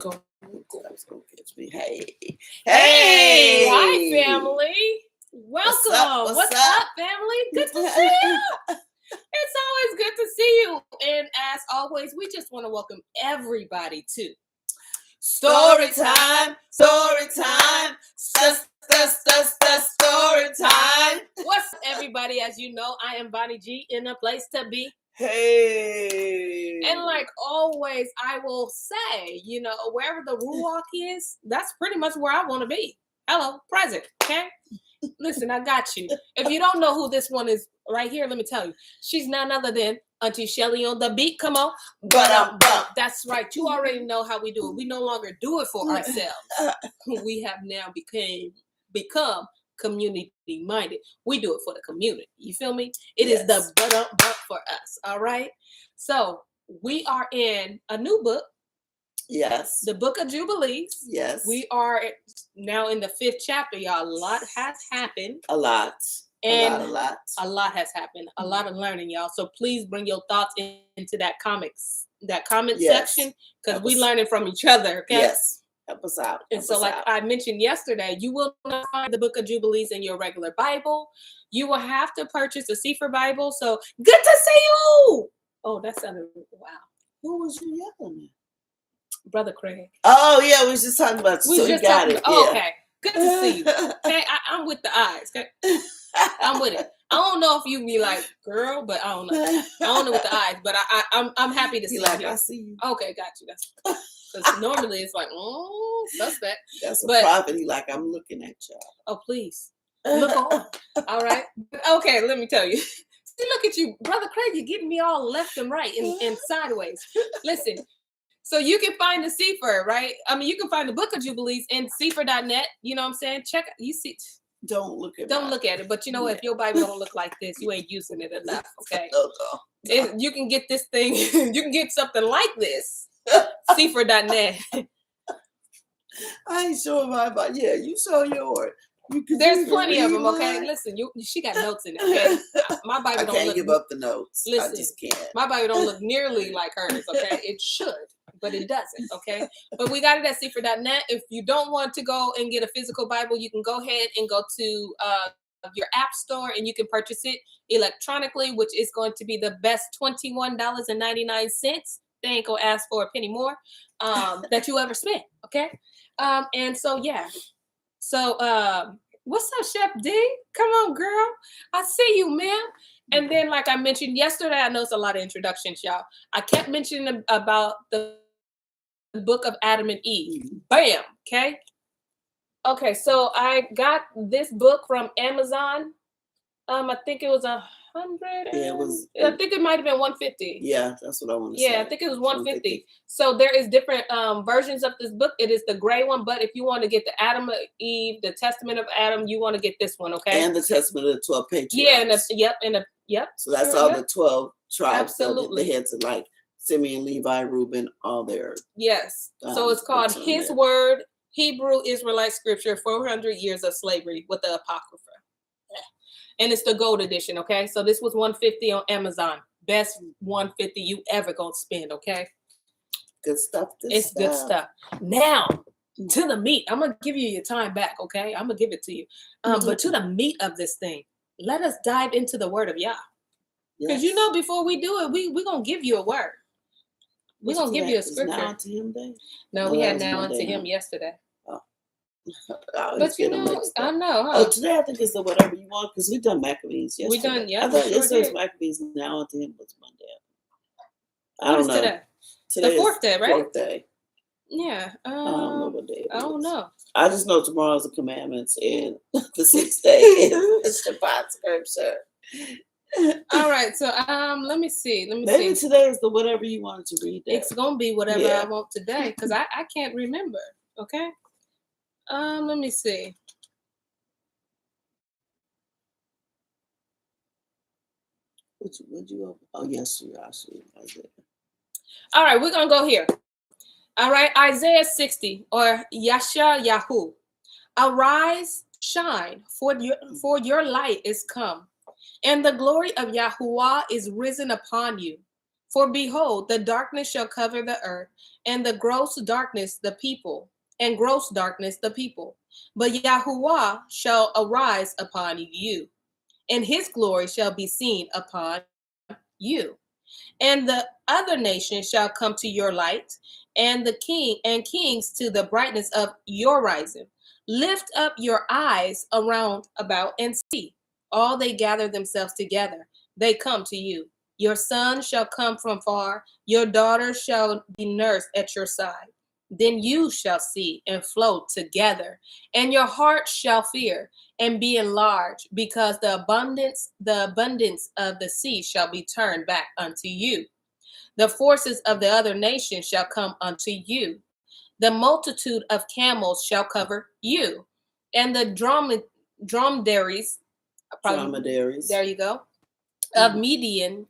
catch me. Hey. Hey. Hi, family. Welcome. What's up, family? Good to see you. It's always good to see you. And as always, we just want to welcome everybody to Story time. Story time. What's up, everybody? As you know, I am Bonnie G, in a place to be. Hey. And like always, I will say, wherever the Ruach is, that's pretty much where I want to be. Hello, present, okay? Listen, I got you. If you don't know who this one is right here, let me tell you. She's none other than Auntie Shelly on the beat. Come on. That's right. You already know how we do it. We no longer do it for ourselves. We have now become community minded. We do it for the community. You feel me? It is the but for us. All right. So we are in a new book. Yes. The book of Jubilees. Yes. We are now in the 5th chapter, y'all. A lot has happened. A lot. And a lot. A lot has happened. A lot of learning, y'all. So please bring your thoughts into that comment section, because we learning from each other. Okay. Yes. Help us out. And so, like I mentioned yesterday, you will not find the book of Jubilees in your regular Bible. You will have to purchase a St0ryTim3 Bible. So good to see you. Oh, that sounded wow. Who was you yelling at? Brother Craig. Oh yeah, we was just talking about you. So you got it. Okay. Good to see you. Okay, I'm with the eyes. Okay, I'm with it. I don't know if you be like, girl, but I don't know. I don't know with the eyes, but I'm happy to see you. I see you. Okay, got you. Because normally it's like, suspect. That's a prophet. He like, I'm looking at y'all. Oh, please. Look on. All right. Okay, let me tell you. See, look at you. Brother Craig, you're getting me all left and right and sideways. Listen, so you can find the St0ryTim3, right? I mean, you can find the book of Jubilees in st0ryTim3.net. You know what I'm saying? Check it. You see. Don't look at it. But you know what? If your Bible don't look like this, you ain't using it enough, okay? No. You can get this thing. You can get something like this. st0ryTim3.net. I ain't sure my Bible. Yeah, you show yours. There's plenty of them, okay? Listen, she got notes in it, okay? My Bible don't look. I can't give up the notes. Listen, I just can't. My Bible don't look nearly like hers, okay? It should, but it doesn't, okay? But we got it at st0ryTim3.net. If you don't want to go and get a physical Bible, you can go ahead and go to your app store and you can purchase it electronically, which is going to be the best $21.99. They ain't gonna ask for a penny more that you ever spent, okay? And so, yeah. So, what's up, Chef D? Come on, girl. I see you, ma'am. And then, like I mentioned yesterday, I know it's a lot of introductions, y'all. I kept mentioning about the book of Adam and Eve. Bam. Okay. Okay. So I got this book from Amazon. I think it was 100. Yeah, it was. I think it might have been 150. Yeah, that's what I want to say. Yeah, I think it was 150. So there is different versions of this book. It is the gray one, but if you want to get the Adam of Eve, the Testament of Adam, you want to get this one, okay? And the Testament of the 12 Patriarchs. Yeah, yep. So that's all the 12 tribes. Absolutely. So the heads of like Simeon, Levi, Reuben, all their. Yes. So it's called His Word, Hebrew Israelite Scripture, 400 Years of Slavery with the Apocrypha. And it's the gold edition, okay? So this was $150 on Amazon. Best $150 you ever gonna spend, okay? Good stuff. Good stuff. Now, to the meat. I'm gonna give you your time back, okay? I'm gonna give it to you. But to the meat of this thing, let us dive into the word of Yah. Because before we do it, we're gonna give you a word. We're gonna give you a scripture. Now unto him day? No, we had now unto him yesterday. But I know, huh? Oh, today I think it's the whatever you want, because we done Maccabees yesterday. We done, yeah. I thought yesterday's Maccabees, now unto him was Monday. I don't know. Today? Today the 4th day, right? 4th day. Yeah. I don't know what day it is. I don't know. I just know tomorrow's the commandments and the 6th day is Shabbat scripture. All right, so let me see. Maybe today is the whatever you wanted to read. It's gonna be whatever I want today, because I can't remember. Okay. Let me see. Would you open? Oh, yes, you are. All right, we're gonna go here. All right, Isaiah 60 or Yeshayahu. Arise, shine, for your light is come, and the glory of Yahuwah is risen upon you. For behold, the darkness shall cover the earth, and the gross darkness the people, and gross darkness the people. But Yahuwah shall arise upon you, and his glory shall be seen upon you. And the other nations shall come to your light, and the king and kings to the brightness of your rising. Lift up your eyes around about and see. All they gather themselves together, they come to you. Your son shall come from far, your daughter shall be nursed at your side. Then you shall see and float together, and your heart shall fear and be enlarged, because the abundance of the sea shall be turned back unto you. The forces of the other nations shall come unto you. The multitude of camels shall cover you, and the dromedaries, there you go, of Midian,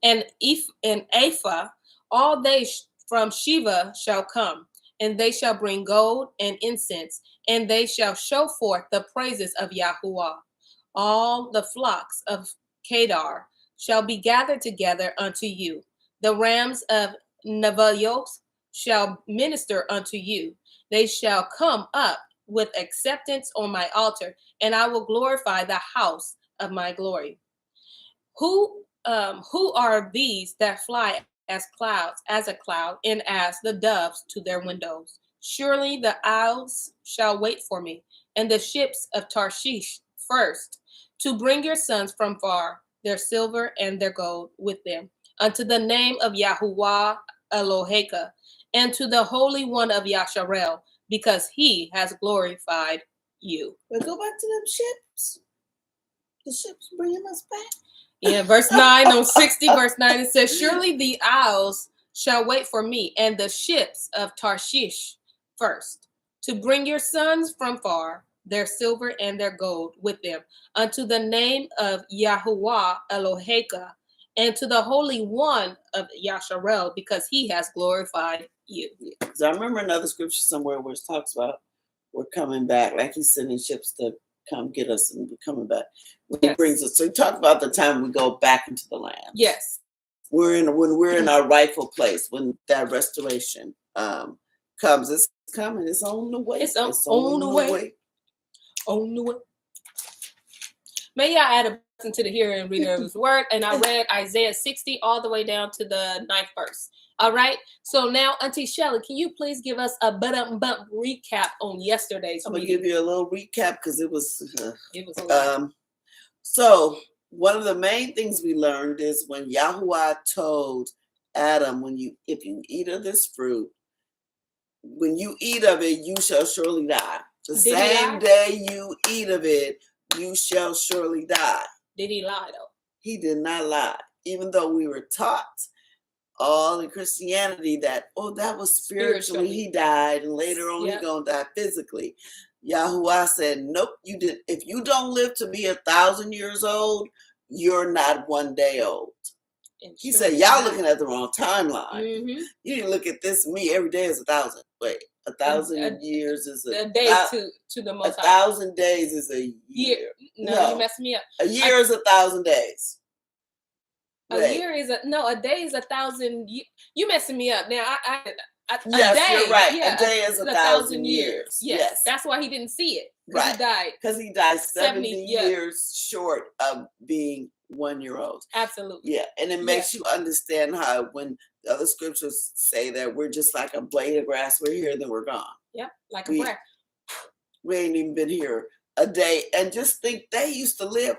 and Ephah, all they from Sheba shall come, and they shall bring gold and incense, and they shall show forth the praises of Yahuwah. All the flocks of Kedar shall be gathered together unto you. The rams of Nebaioth shall minister unto you. They shall come up with acceptance on my altar, and I will glorify the house of my glory. Who are these that fly as a cloud, and as the doves to their windows? Surely the isles shall wait for me, and the ships of Tarshish first, to bring your sons from far, their silver and their gold with them, unto the name of Yahuwah Eloheka, and to the Holy One of Yasharel, because he has glorified you. But go back to them ships. The ships bringing us back. Yeah, verse 9 on 60, verse 9, it says, surely the isles shall wait for me, and the ships of Tarshish first, to bring your sons from far, their silver and their gold with them, unto the name of Yahuwah Eloheka, and to the Holy One of Yasharel, because he has glorified you. So I remember another scripture somewhere where it talks about we're coming back, like he's sending ships to come get us, and we're coming back. When he brings us, so he talked about the time we go back into the land. Yes, when we're in our rightful place, when that restoration comes. It's coming. It's on the way. It's on the way. On the way. May I add a blessing to the hearing and reading of his word? And I read Isaiah 60 all the way down to the 9th verse. All right. So now, Auntie Shelley, can you please give us a bump recap on yesterday's I'm going to reading? give you a little recap because it was a lot. So one of the main things we learned is when Yahuwah told Adam, if you eat of this fruit, when you eat of it, you shall surely die. The same day you eat of it, you shall surely die. Did he lie though? He did not lie. Even though we were taught all in Christianity that, that was spiritually he died, and later on he's going to die physically. Yahuwah said, nope, you did. If you don't live to be 1,000 years old, you're not 1 day old. He said, y'all looking at the wrong timeline. Mm-hmm. You need to look at this. Me, every day is 1,000. Wait, 1,000 years is a day to the most. 1,000 days is a year. No, you messed me up. A year is 1,000 days. A year is a day is 1,000. You messing me up now. Yes, day, you're right. Yeah, a day is 1,000 years. Yes, that's why he didn't see it. Right, he died because he died 70 years short of being 1 year old. Absolutely. Yeah, and it makes you understand how when the other scriptures say that we're just like a blade of grass, we're here, then we're gone. Yep, like a breath. We ain't even been here a day, and just think they used to live.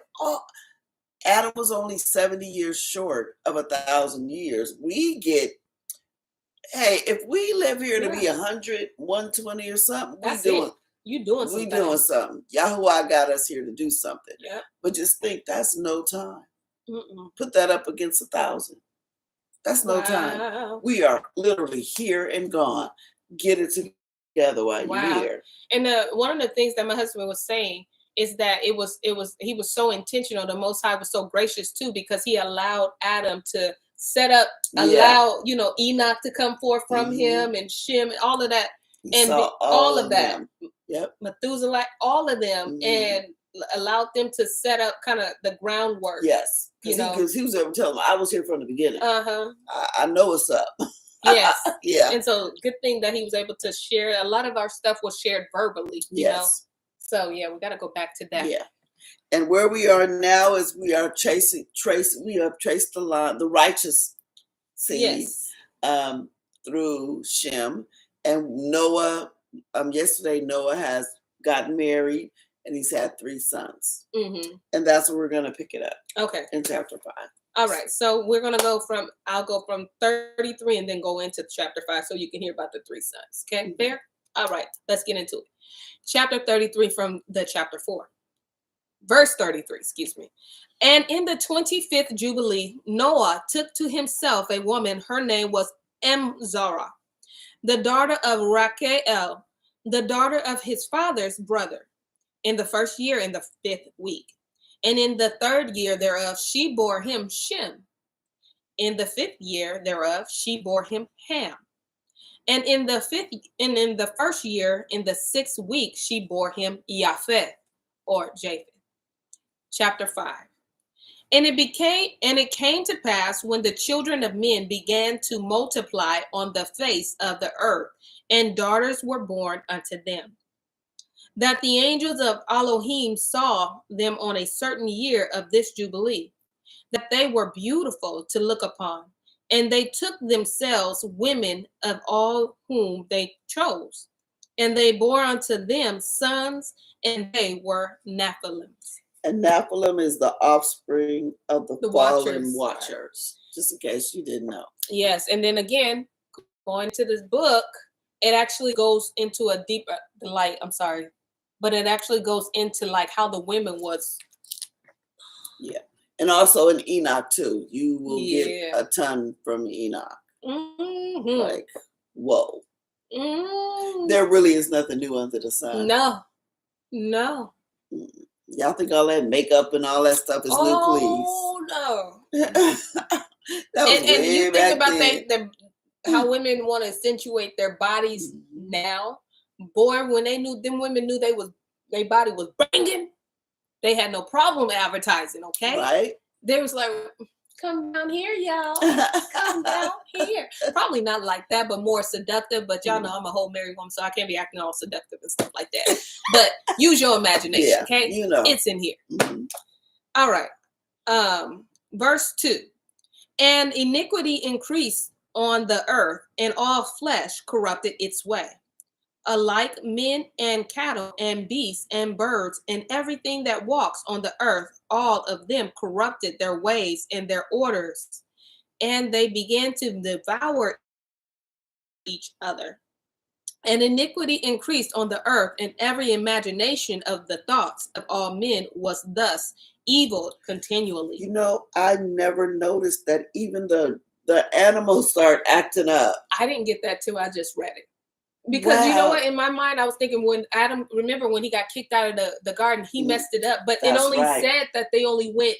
Adam was only 70 years short of 1,000 years. We get. Hey, if we live here to be 100, 120 or something, you doing something. We doing something. Yahuwah got us here to do something. Yep. But just think, that's no time. Put that up against 1,000. That's no time. We are literally here and gone. Get it together while you're here. And one of the things that my husband was saying is that he was so intentional. The Most High was so gracious too, because he allowed Adam to set up, allow Enoch to come forth from him, and Shem, and all of that, and all of that. Yep. Methuselah, all of them, and allowed them to set up kind of the groundwork. Yes, because he was able to tell them, I was here from the beginning. I know what's up. Yes. Yeah. And so good thing that he was able to share. A lot of our stuff was shared verbally, you know. So yeah, we got to go back to that. Yeah. And where we are now is we have traced the line, the righteous seed, through Shem. And Noah, yesterday Noah has gotten married and he's had 3 sons. And that's where we're going to pick it up. Okay. In chapter 5. All right. So we're going to I'll go from 33 and then go into chapter 5 so you can hear about the 3 sons. Okay. Fair? All right. Let's get into it. Chapter 33 from the chapter 4. Verse 33, excuse me. And in the 25th Jubilee, Noah took to himself a woman. Her name was St0ryTim3, the daughter of Rachael, the daughter of his father's brother, in the 1st year in the 5th week. And in the 3rd year thereof, she bore him Shem. In the 5th year thereof, she bore him Ham. And in the 1st year, in the 6th week, she bore him Japheth, or Japheth. Chapter 5. And it came to pass when the children of men began to multiply on the face of the earth, and daughters were born unto them, that the angels of Elohim saw them on a certain year of this Jubilee, that they were beautiful to look upon, and they took themselves women of all whom they chose, and they bore unto them sons, and they were Nephilims. And Nephilim is the offspring of the fallen watchers, just in case you didn't know. Yes, and then again, going to this book, it actually goes into a deeper but it actually goes into like how the women was. Yeah, and also in Enoch too. You will get a ton from Enoch. Like, whoa. There really is nothing new under the sun. No. Y'all think all that makeup and all that stuff is new, please? Oh no. That was and you think about how women want to accentuate their bodies now. Boy, when them women knew their body was banging, they had no problem advertising, okay? Right. They was like, come down here, y'all. Come down here. Probably not like that, but more seductive. But y'all know I'm a whole married woman, so I can't be acting all seductive and stuff like that. But use your imagination, okay? You know. It's in here. All right. Verse 2. And iniquity increased on the earth, and all flesh corrupted its way. Alike men and cattle and beasts and birds and everything that walks on the earth, all of them corrupted their ways and their orders, and they began to devour each other. And iniquity increased on the earth, and every imagination of the thoughts of all men was thus evil continually. You know, I never noticed that even the animals start acting up. I didn't get that till I just read it. Because you know what, in my mind, I was thinking when Adam, remember when he got kicked out of the garden, he messed it up. But it only said that they only went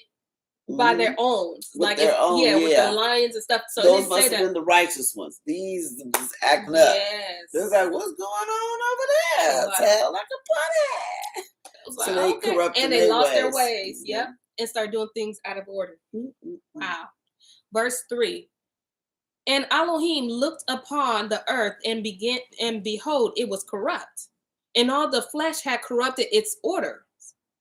by their own. With their own, with the lions and stuff. So those must have been the righteous ones. These just acting up. Yes. They're like, what's going on over there? Tell like a putty. So they corrupted and they lost their ways. Yep. And started doing things out of order. Wow. Verse 3. And Elohim looked upon the earth and behold, it was corrupt, and all the flesh had corrupted its orders.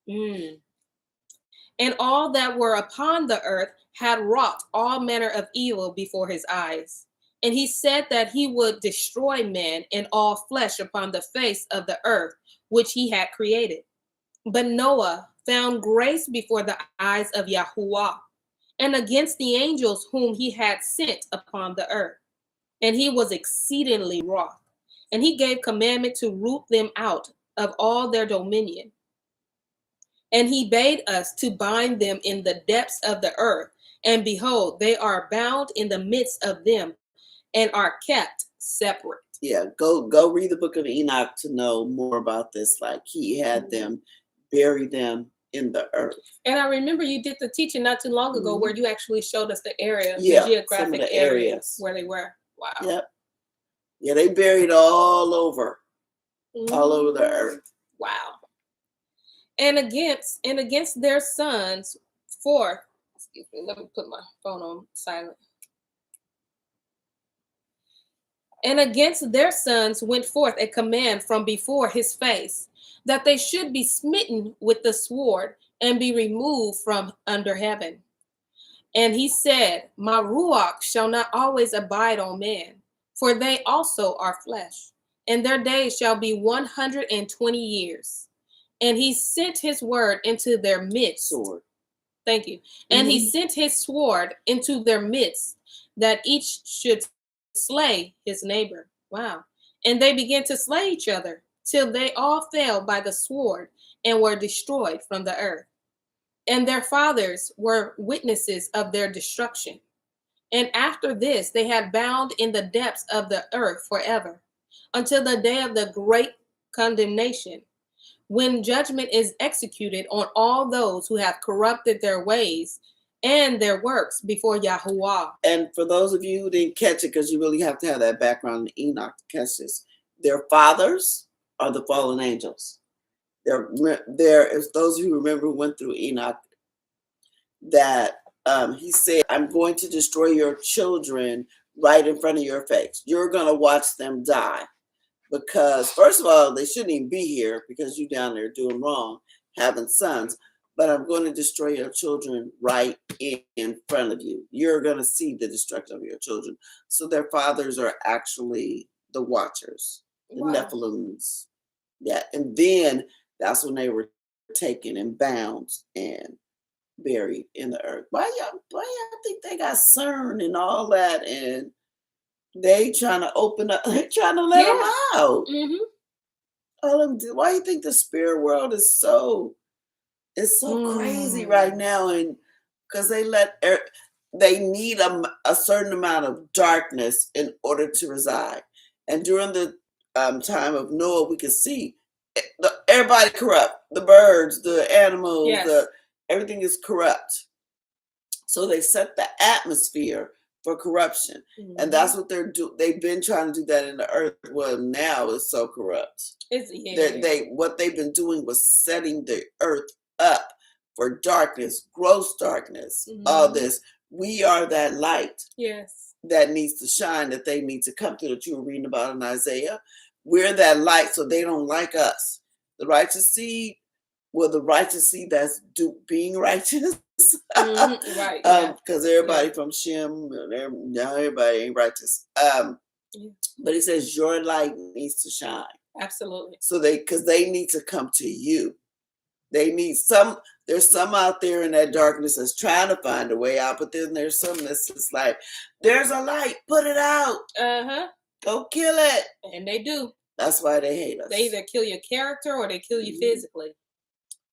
And all that were upon the earth had wrought all manner of evil before his eyes. And he said that he would destroy man and all flesh upon the face of the earth, which he had created. But Noah found grace before the eyes of Yahuwah, and against the angels whom he had sent upon the earth. And he was exceedingly wroth. And he gave commandment to root them out of all their dominion. And he bade us to bind them in the depths of the earth. And behold, they are bound in the midst of them and are kept separate. Yeah, go read the book of Enoch to know more about this. Like he had them bury them in the earth. And I remember you did the teaching not too long ago where you actually showed us the area, the geographic areas where they were. Wow. Yep. Yeah, they buried all over the earth. Wow. And against their sons forth. Excuse me, let me put my phone on silent. And against their sons went forth a command from before his face, that they should be smitten with the sword and be removed from under heaven. And he said, my ruach shall not always abide on men, for they also are flesh, and their days shall be 120 years. And he sent his word into their midst. Sword. Thank you. And he sent his sword into their midst, that each should slay his neighbor. Wow. And they began to slay each other till they all fell by the sword and were destroyed from the earth. And their fathers were witnesses of their destruction. And after this, they had bound in the depths of the earth forever, until the day of the great condemnation, when judgment is executed on all those who have corrupted their ways and their works before Yahuwah. And for those of you who didn't catch it, because you really have to have that background in Enoch to catch this, their fathers are the fallen angels. If those of you remember who went through Enoch, that he said, I'm going to destroy your children right in front of your face. You're going to watch them die. Because, first of all, they shouldn't even be here because you're down there doing wrong, having sons. But I'm going to destroy your children right in front of you. You're going to see the destruction of your children. So their fathers are actually the watchers, the Nephilims. Yeah, and then that's when they were taken and bound and buried in the earth. Why y'all think they got CERN and all that, and they trying to open up, they're trying to let them out. Why do you think the spirit world is so crazy right now? And because they need a certain amount of darkness in order to reside. And during the time of Noah, we could see everybody corrupt. The birds, the animals, everything is corrupt. So they set the atmosphere for corruption. And that's what they've been trying to do that in the earth. Well, now it's so corrupt. What they've been doing was setting the earth up for darkness, gross darkness, all this. We are that light that needs to shine, that they need to come to, that you were reading about in Isaiah. We're that light, so they don't like us. The righteous seed, the righteous seed that's being righteous. Because everybody from Shem, now everybody ain't righteous. But he says your light needs to shine. Absolutely. So because they need to come to you. They need there's some out there in that darkness that's trying to find a way out, but then there's some that's just like, there's a light, put it out. Go kill it. And they do. That's why they hate us. They either kill your character or they kill you physically.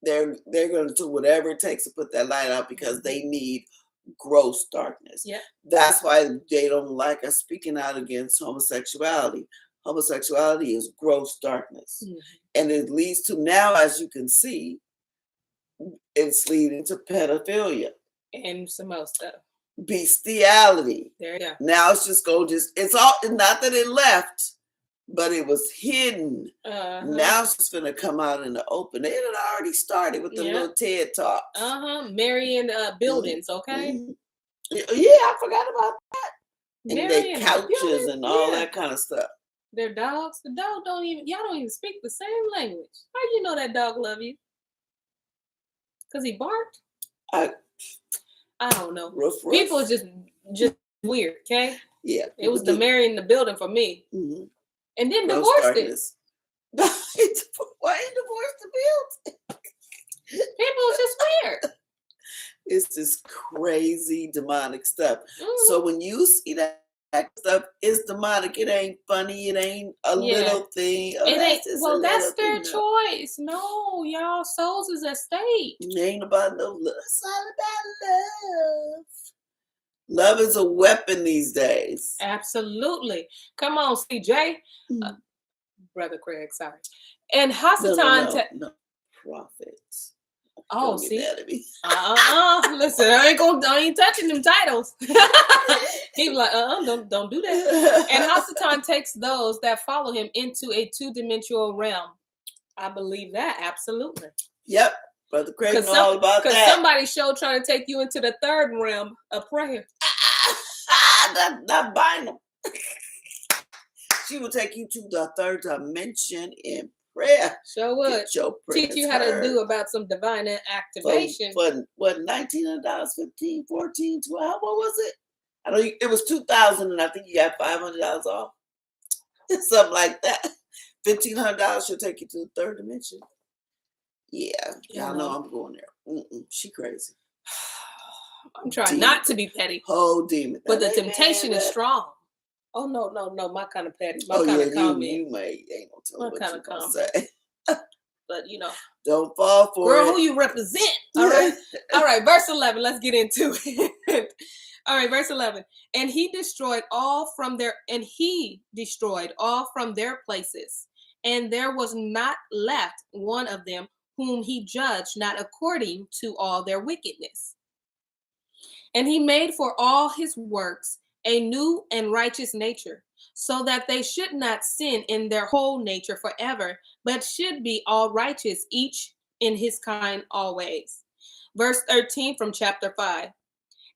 They're going to do whatever it takes to put that light out because they need gross darkness. That's why they don't like us speaking out against homosexuality. Homosexuality is gross darkness. And it leads to, now, as you can see, it's leading to pedophilia. And some more stuff. Bestiality. There you go. Now it's just it's all, not that it left, but it was hidden. Now it's just going to come out in the open. It had already started with the little TED Talks. Marrying buildings, okay? Yeah, I forgot about that. And their couches buildings, and all that kind of stuff. Their dogs. The dog y'all don't even speak the same language. How do you know that dog love you? Because he barked? I don't know. Ruff. People just weird, okay? Yeah. It was the marrying the building for me. And then divorced it. Why you divorced the building? People is just weird. It's this crazy demonic stuff. So when you see that stuff, it's demonic. It ain't funny. It ain't a little thing. That's their choice. No, y'all, souls is at stake. It ain't about no love. It's all about love. Love is a weapon these days. Absolutely. Come on, CJ. Brother Craig, sorry. And Hasatan. No, prophet. Oh, see. Listen, I ain't touching them titles. He was like, don't do that. And Hasatan takes those that follow him into a two-dimensional realm. I believe that, absolutely. Yep. Brother Craig know all about that. Because somebody's show trying to take you into the third realm of prayer. Not buying them. She will take you to the third dimension in prayer. Sure would. Teach you how to do about some divine activation. For what, $1,900, $15, $14, $12, what was it? I know it was $2,000, and I think you got $500 off. Something like that. $1,500 should take you to the third dimension. Yeah, y'all know I'm going there. She crazy. I'm trying not to be petty. Oh, demon. But the temptation is strong. Oh, no. My kind of petty. My kind of comment. You ain't gonna tell my kind of comment. Say. But, don't fall for it. Girl, who you represent. All right. All right. Verse 11. Let's get into it. All right. Verse 11. And he destroyed all from their places. And there was not left one of them whom he judged not according to all their wickedness. And he made for all his works a new and righteous nature, so that they should not sin in their whole nature forever, but should be all righteous, each in his kind always. Verse 13 from chapter 5.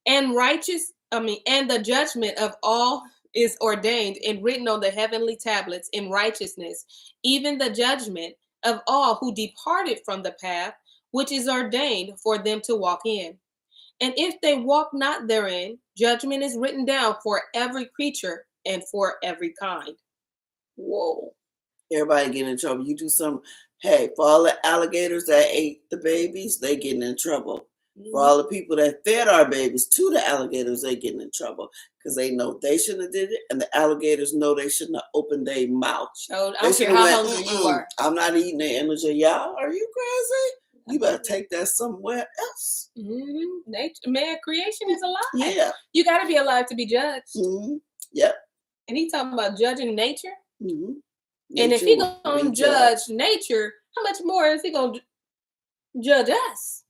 And the judgment of all is ordained and written on the heavenly tablets in righteousness, even the judgment of all who departed from the path which is ordained for them to walk in. And if they walk not therein, judgment is written down for every creature and for every kind. Whoa. Everybody getting in trouble. You do some, hey, for all the alligators that ate the babies, they getting in trouble. Mm-hmm. For all the people that fed our babies to the alligators, they getting in trouble. Because they know they shouldn't have did it, and the alligators know they shouldn't have opened their mouth. Oh, I don't care how hungry you are. I'm not eating the image of y'all. Are you crazy? You better take that somewhere else. Mm-hmm. Nature, man, creation is alive. Yeah. You got to be alive to be judged. Mm-hmm. Yep. And he's talking about judging nature. Mm-hmm. And if he's going to judge nature, how much more is he going to judge us?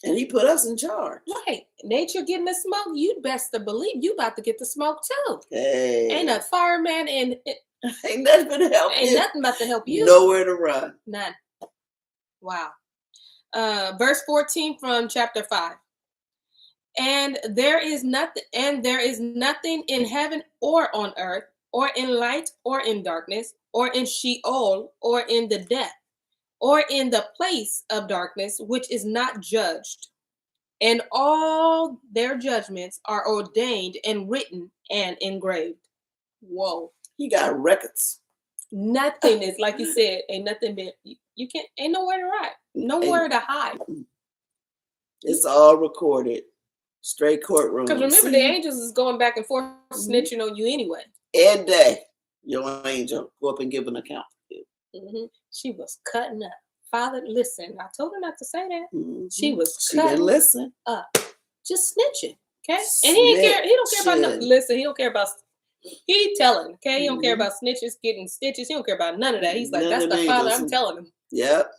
And he put us in charge. Right. Nature getting the smoke, you'd best to believe you about to get the smoke too. Hey. Ain't a fireman and ain't nothing but to help you. Ain't nothing but to help you. Nowhere to run. None. Wow. Verse 14 from chapter 5. And there is nothing in heaven or on earth, or in light or in darkness, or in Sheol, or in the depth, or in the place of darkness, which is not judged. And all their judgments are ordained and written and engraved. Whoa. He got records. Nothing is, like you said, ain't nothing been, ain't nowhere to write, nowhere to hide. It's all recorded. Straight courtroom. Because remember, the angels is going back and forth snitching on you anyway. Every day, your angel go up and give an account. Mm-hmm. She was cutting up. Father, listen, I told her not to say that. Mm-hmm. She didn't listen. Up. Just snitching. Okay? And he don't care about nothing. Listen, he don't care about, he telling, okay? He don't care about snitches getting stitches. He don't care about none of that. He's like, that's the Father, I'm telling him. Yep.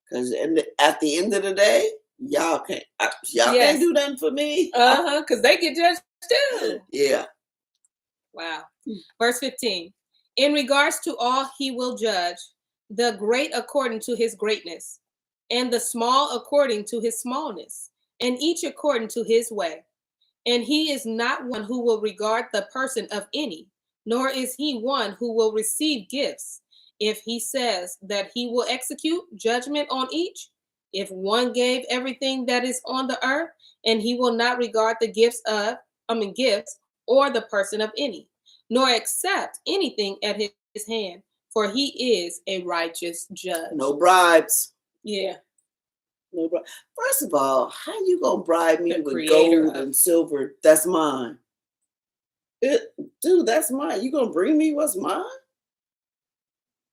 Because at the end of the day, y'all can't do nothing for me. Because they get judged too. Yeah. Wow. Verse 15. In regards to all he will judge, the great according to his greatness, and the small according to his smallness, and each according to his way. And he is not one who will regard the person of any, nor is he one who will receive gifts. If he says that he will execute judgment on each, if one gave everything that is on the earth, and he will not regard the gifts or the person of any, nor accept anything at his hand, for he is a righteous judge. No bribes. Yeah. No bribe. First of all, how you gonna bribe me with gold and silver? That's mine. Dude, that's mine. You gonna bring me what's mine?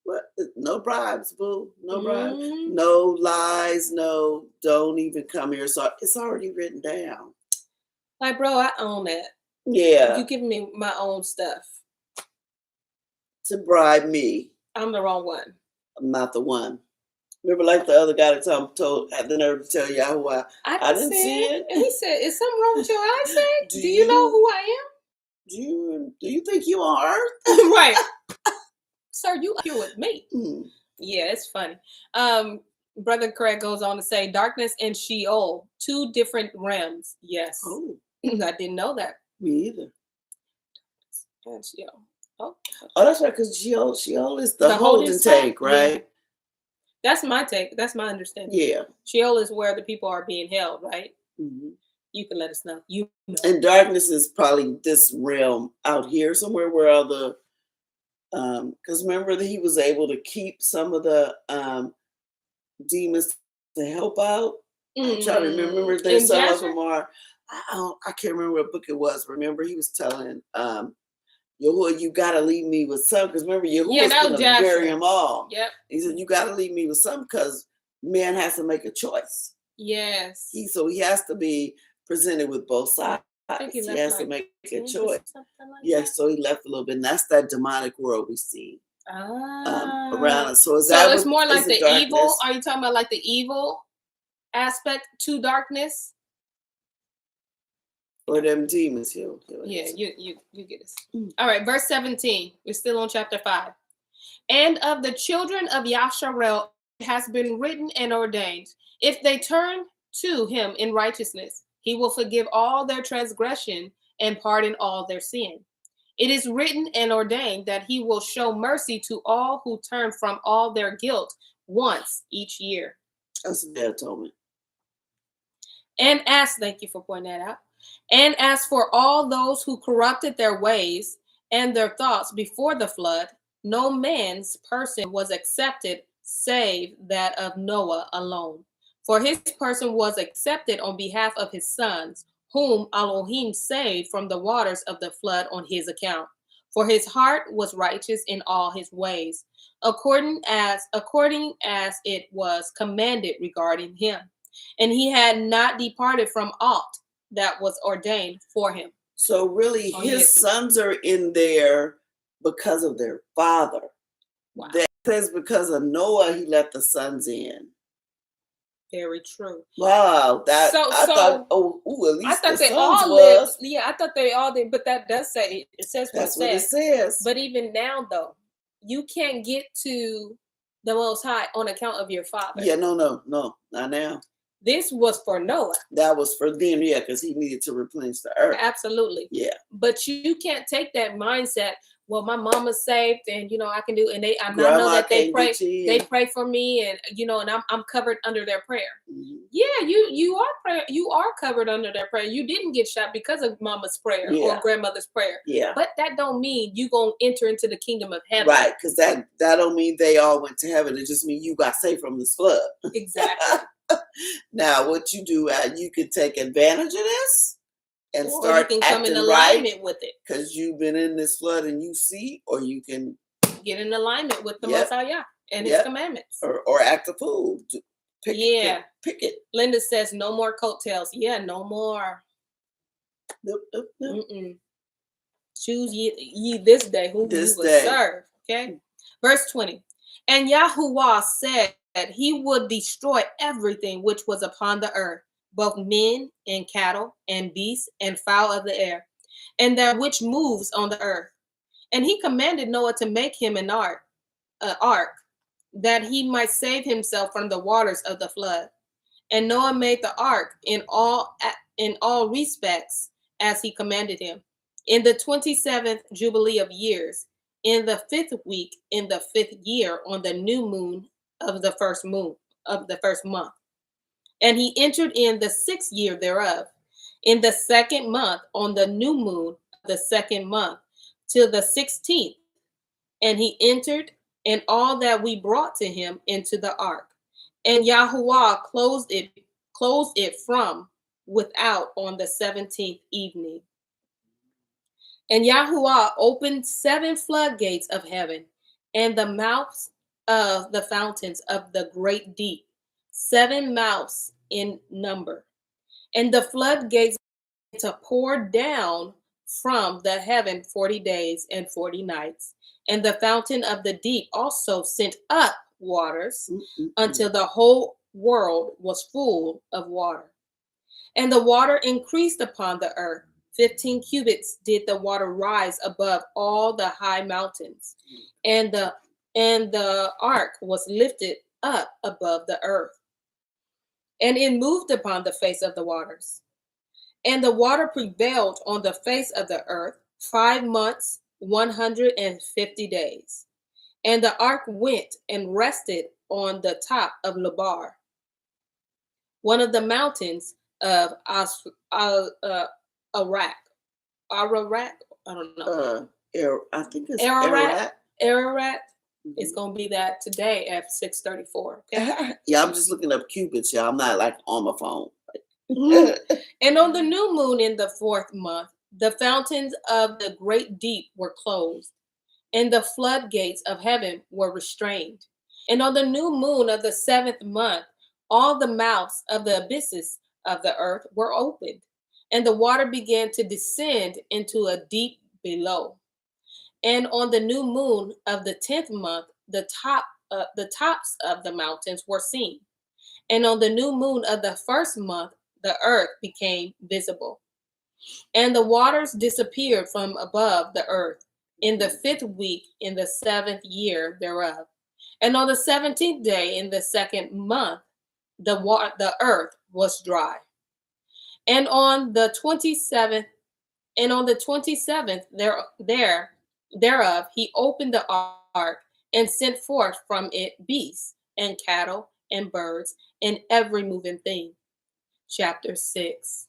What? No bribes, boo. No bribes. No lies. No, don't even come here. So it's already written down. Like, bro, I own that. Yeah. You giving me my own stuff. To bribe me. I'm the wrong one. I'm not the one. Remember, like the other guy that had the nerve to tell y'all who I didn't see it. And he said, "Is something wrong with your eyesight? Do you know who I am? Do you think you on Earth?" Right. Sir, you here with me. Yeah, it's funny. Brother Craig goes on to say, darkness and Sheol, 2 different realms. Yes. Oh, I didn't know that. me either. And Sheol. Oh, that's right, because Sheol is the holding tank, right? Yeah. That's my take. That's my understanding. Yeah. Sheol is where the people are being held, right? Mm-hmm. You can let us know. You know. And darkness is probably this realm out here somewhere where all the because remember that he was able to keep some of the demons to help out. I'm trying to remember. There's some of them are. I can't remember what book it was. Remember, he was telling Yahuwah, you gotta leave me with some, because remember Yahuwah's gonna bury them all. Yep. He said you gotta leave me with some because man has to make a choice. Yes. So he has to be presented with both sides. He has to make a choice. Yes, so he left a little bit, and that's that demonic world we see around us. So it's more like the evil? Are you talking about like the evil aspect to darkness? Or them demons here. Yeah, you get us. All right, verse 17. We're still on chapter 5. And of the children of Yasharel has been written and ordained, if they turn to him in righteousness, he will forgive all their transgression and pardon all their sin. It is written and ordained that he will show mercy to all who turn from all their guilt once each year. That's the atonement. And thank you for pointing that out. And as for all those who corrupted their ways and their thoughts before the flood, no man's person was accepted save that of Noah alone. For his person was accepted on behalf of his sons, whom Elohim saved from the waters of the flood on his account. For his heart was righteous in all his ways, according as it was commanded regarding him. And he had not departed from aught that was ordained for him. So really, his sons are in there because of their father. Wow. That says because of Noah, he let the sons in. Very true. Wow, that I thought. At least I thought they all lived. Yeah, I thought they all did, but that does say it says what that's what it says. But even now, though, you can't get to the Most High on account of your father. Yeah, no, not now. This was for Noah. That was for them, yeah, because he needed to replenish the earth. Absolutely. Yeah. But you can't take that mindset. Well, my mama's saved, and I can do. And I know that they pray. They pray for me, and and I'm covered under their prayer. Mm-hmm. Yeah, you are covered under their prayer. You didn't get shot because of mama's prayer or grandmother's prayer. Yeah. But that don't mean you gonna enter into the kingdom of heaven. Right, because that don't mean they all went to heaven. It just means you got saved from this flood. Exactly. Now, what you do, you can take advantage of this and start you can come in alignment with it because you've been in this flood and you see, or you can get in alignment with the Most High and His commandments, or act a fool. Pick it. Linda says no more coattails. Yeah, no more. Nope. Choose ye this day whom you will serve. Okay, verse 20. And Yahuwah said that he would destroy everything which was upon the earth, both men and cattle and beasts and fowl of the air, and that which moves on the earth. And he commanded Noah to make him an ark, that he might save himself from the waters of the flood. And Noah made the ark in all respects as he commanded him. In the 27th Jubilee of years, in the 5th week, in the 5th year, on the new moon of the first month. And he entered in the 6th year thereof, in the 2nd month, on the new moon of the 2nd month, till the 16th. And he entered, and all that we brought to him into the ark. And Yahuwah closed it from without on the 17th evening. And Yahuwah opened 7 floodgates of heaven, and the mouths of the fountains of the great deep, 7 mouths in number. And the floodgates to pour down from the heaven 40 days and 40 nights. And the fountain of the deep also sent up waters until the whole world was full of water. And the water increased upon the earth. 15 cubits did the water rise above all the high mountains. And the ark was lifted up above the earth, and it moved upon the face of the waters. And the water prevailed on the face of the earth 5 months, 150 days. And the ark went and rested on the top of Labar, one of the mountains of Ararat. Ararat? I don't know. I think it's Ararat. Ararat. It's going to be that today at 6:34. Okay? Yeah, I'm just looking up cubits, y'all. I'm not like on my phone. And on the new moon in the 4th month, the fountains of the great deep were closed, and the floodgates of heaven were restrained. And on the new moon of the 7th month, all the mouths of the abysses of the earth were opened, and the water began to descend into a deep below. And on the new moon of the 10th month, the tops of the mountains were seen. And on the new moon of the 1st month, the earth became visible. And the waters disappeared from above the earth in the 5th week in the 7th year thereof. And on the 17th day in the 2nd month, the earth was dry. And on the 27th thereof, he opened the ark and sent forth from it beasts and cattle and birds and every moving thing. Chapter 6.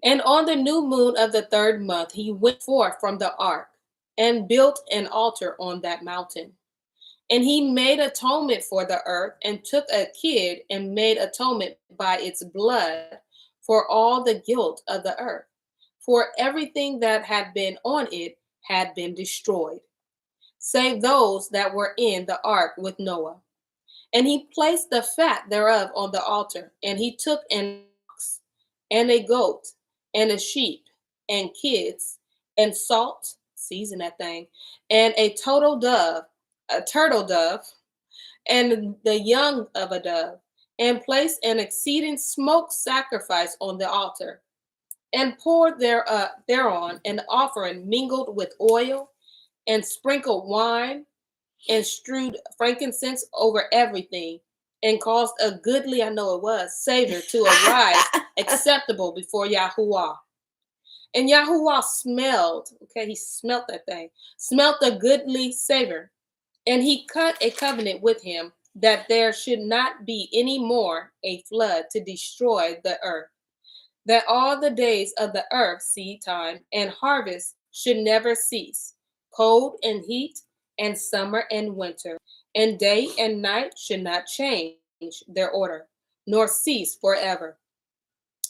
And on the new moon of the 3rd month, he went forth from the ark and built an altar on that mountain. And he made atonement for the earth and took a kid and made atonement by its blood for all the guilt of the earth. For everything that had been on it had been destroyed, save those that were in the ark with Noah. And he placed the fat thereof on the altar, and he took an ox and a goat and a sheep and kids and salt, season that thing, and a turtle dove, and the young of a dove, and placed an exceeding smoke sacrifice on the altar, and poured thereon an offering mingled with oil, and sprinkled wine, and strewed frankincense over everything, and caused a goodly, savor to arise acceptable before Yahuwah. And Yahuwah smelled, he smelt that thing, smelt the goodly savor. And he cut a covenant with him that there should not be any more a flood to destroy the earth, that all the days of the earth, seed time and harvest, should never cease, cold and heat, and summer and winter, and day and night should not change their order, nor cease forever.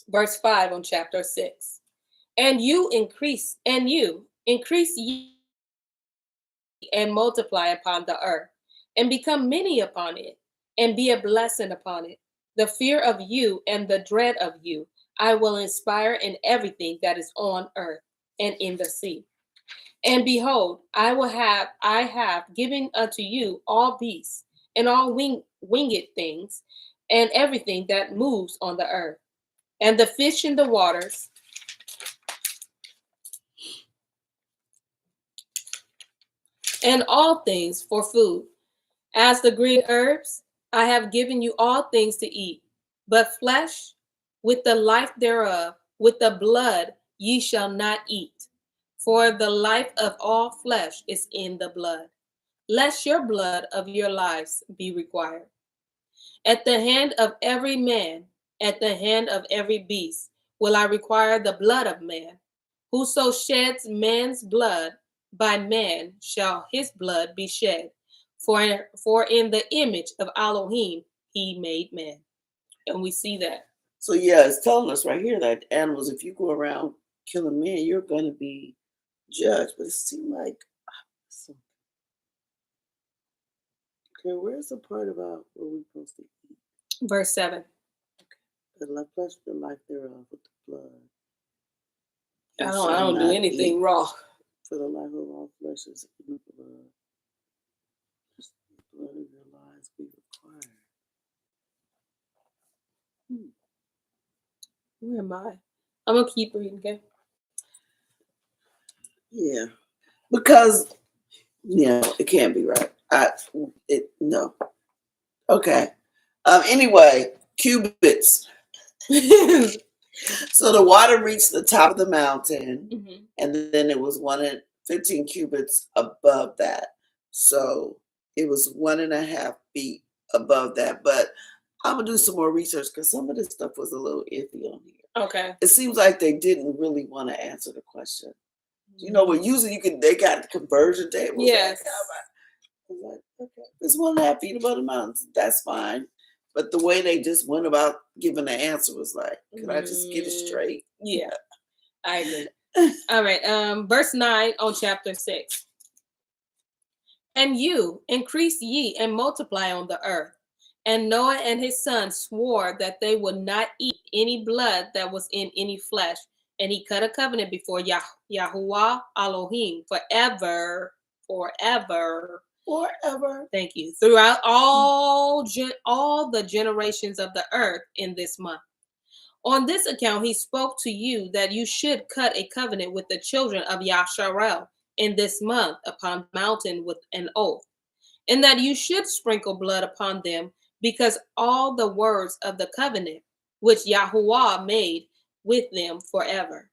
Verse 5 on chapter 6. And you increase ye and multiply upon the earth, and become many upon it, and be a blessing upon it. The fear of you and the dread of you I will inspire in everything that is on earth and in the sea. And behold, I have given unto you all beasts, and all winged things, and everything that moves on the earth, and the fish in the waters, and all things for food. As the green herbs, I have given you all things to eat, but flesh with the life thereof, with the blood ye shall not eat. For the life of all flesh is in the blood, lest your blood of your lives be required. At the hand of every man, at the hand of every beast, will I require the blood of man. Whoso sheds man's blood, by man shall his blood be shed. For in the image of Elohim he made man. And we see that. So yeah, it's telling us right here that animals, if you go around killing men, you're going to be judged. But it seems like, okay, where's the part about what we're supposed to eat? Verse 7. Okay. The flesh, the life thereof, with the blood. I don't do anything raw. For the life of all flesh is in the blood. The blood of your lives be required. Where am I? I'm going to keep reading, okay? Yeah. Because Yeah, it can't be right. No. Okay. Anyway, cubits. So the water reached the top of the mountain, and then it was 115 cubits above that. So it was 1.5 feet above that. But I'm gonna do some more research because some of this stuff was a little iffy on here. Okay. It seems like they didn't really want to answer the question. You know, but usually they got the conversion tables. Yes. I was like, okay, it's 1.5 feet above the mountains. That's fine. But the way they just went about giving the answer was like, can I just get it straight? Yeah, I agree. All right. Verse 9 on chapter 6. And you increase ye and multiply on the earth. And Noah and his sons swore that they would not eat any blood that was in any flesh. And he cut a covenant before Yahuwah Elohim forever. Thank you. Throughout all the generations of the earth in this month. On this account, he spoke to you that you should cut a covenant with the children of Yasharel in this month upon the mountain with an oath, and that you should sprinkle blood upon them, because all the words of the covenant which Yahuwah made with them forever.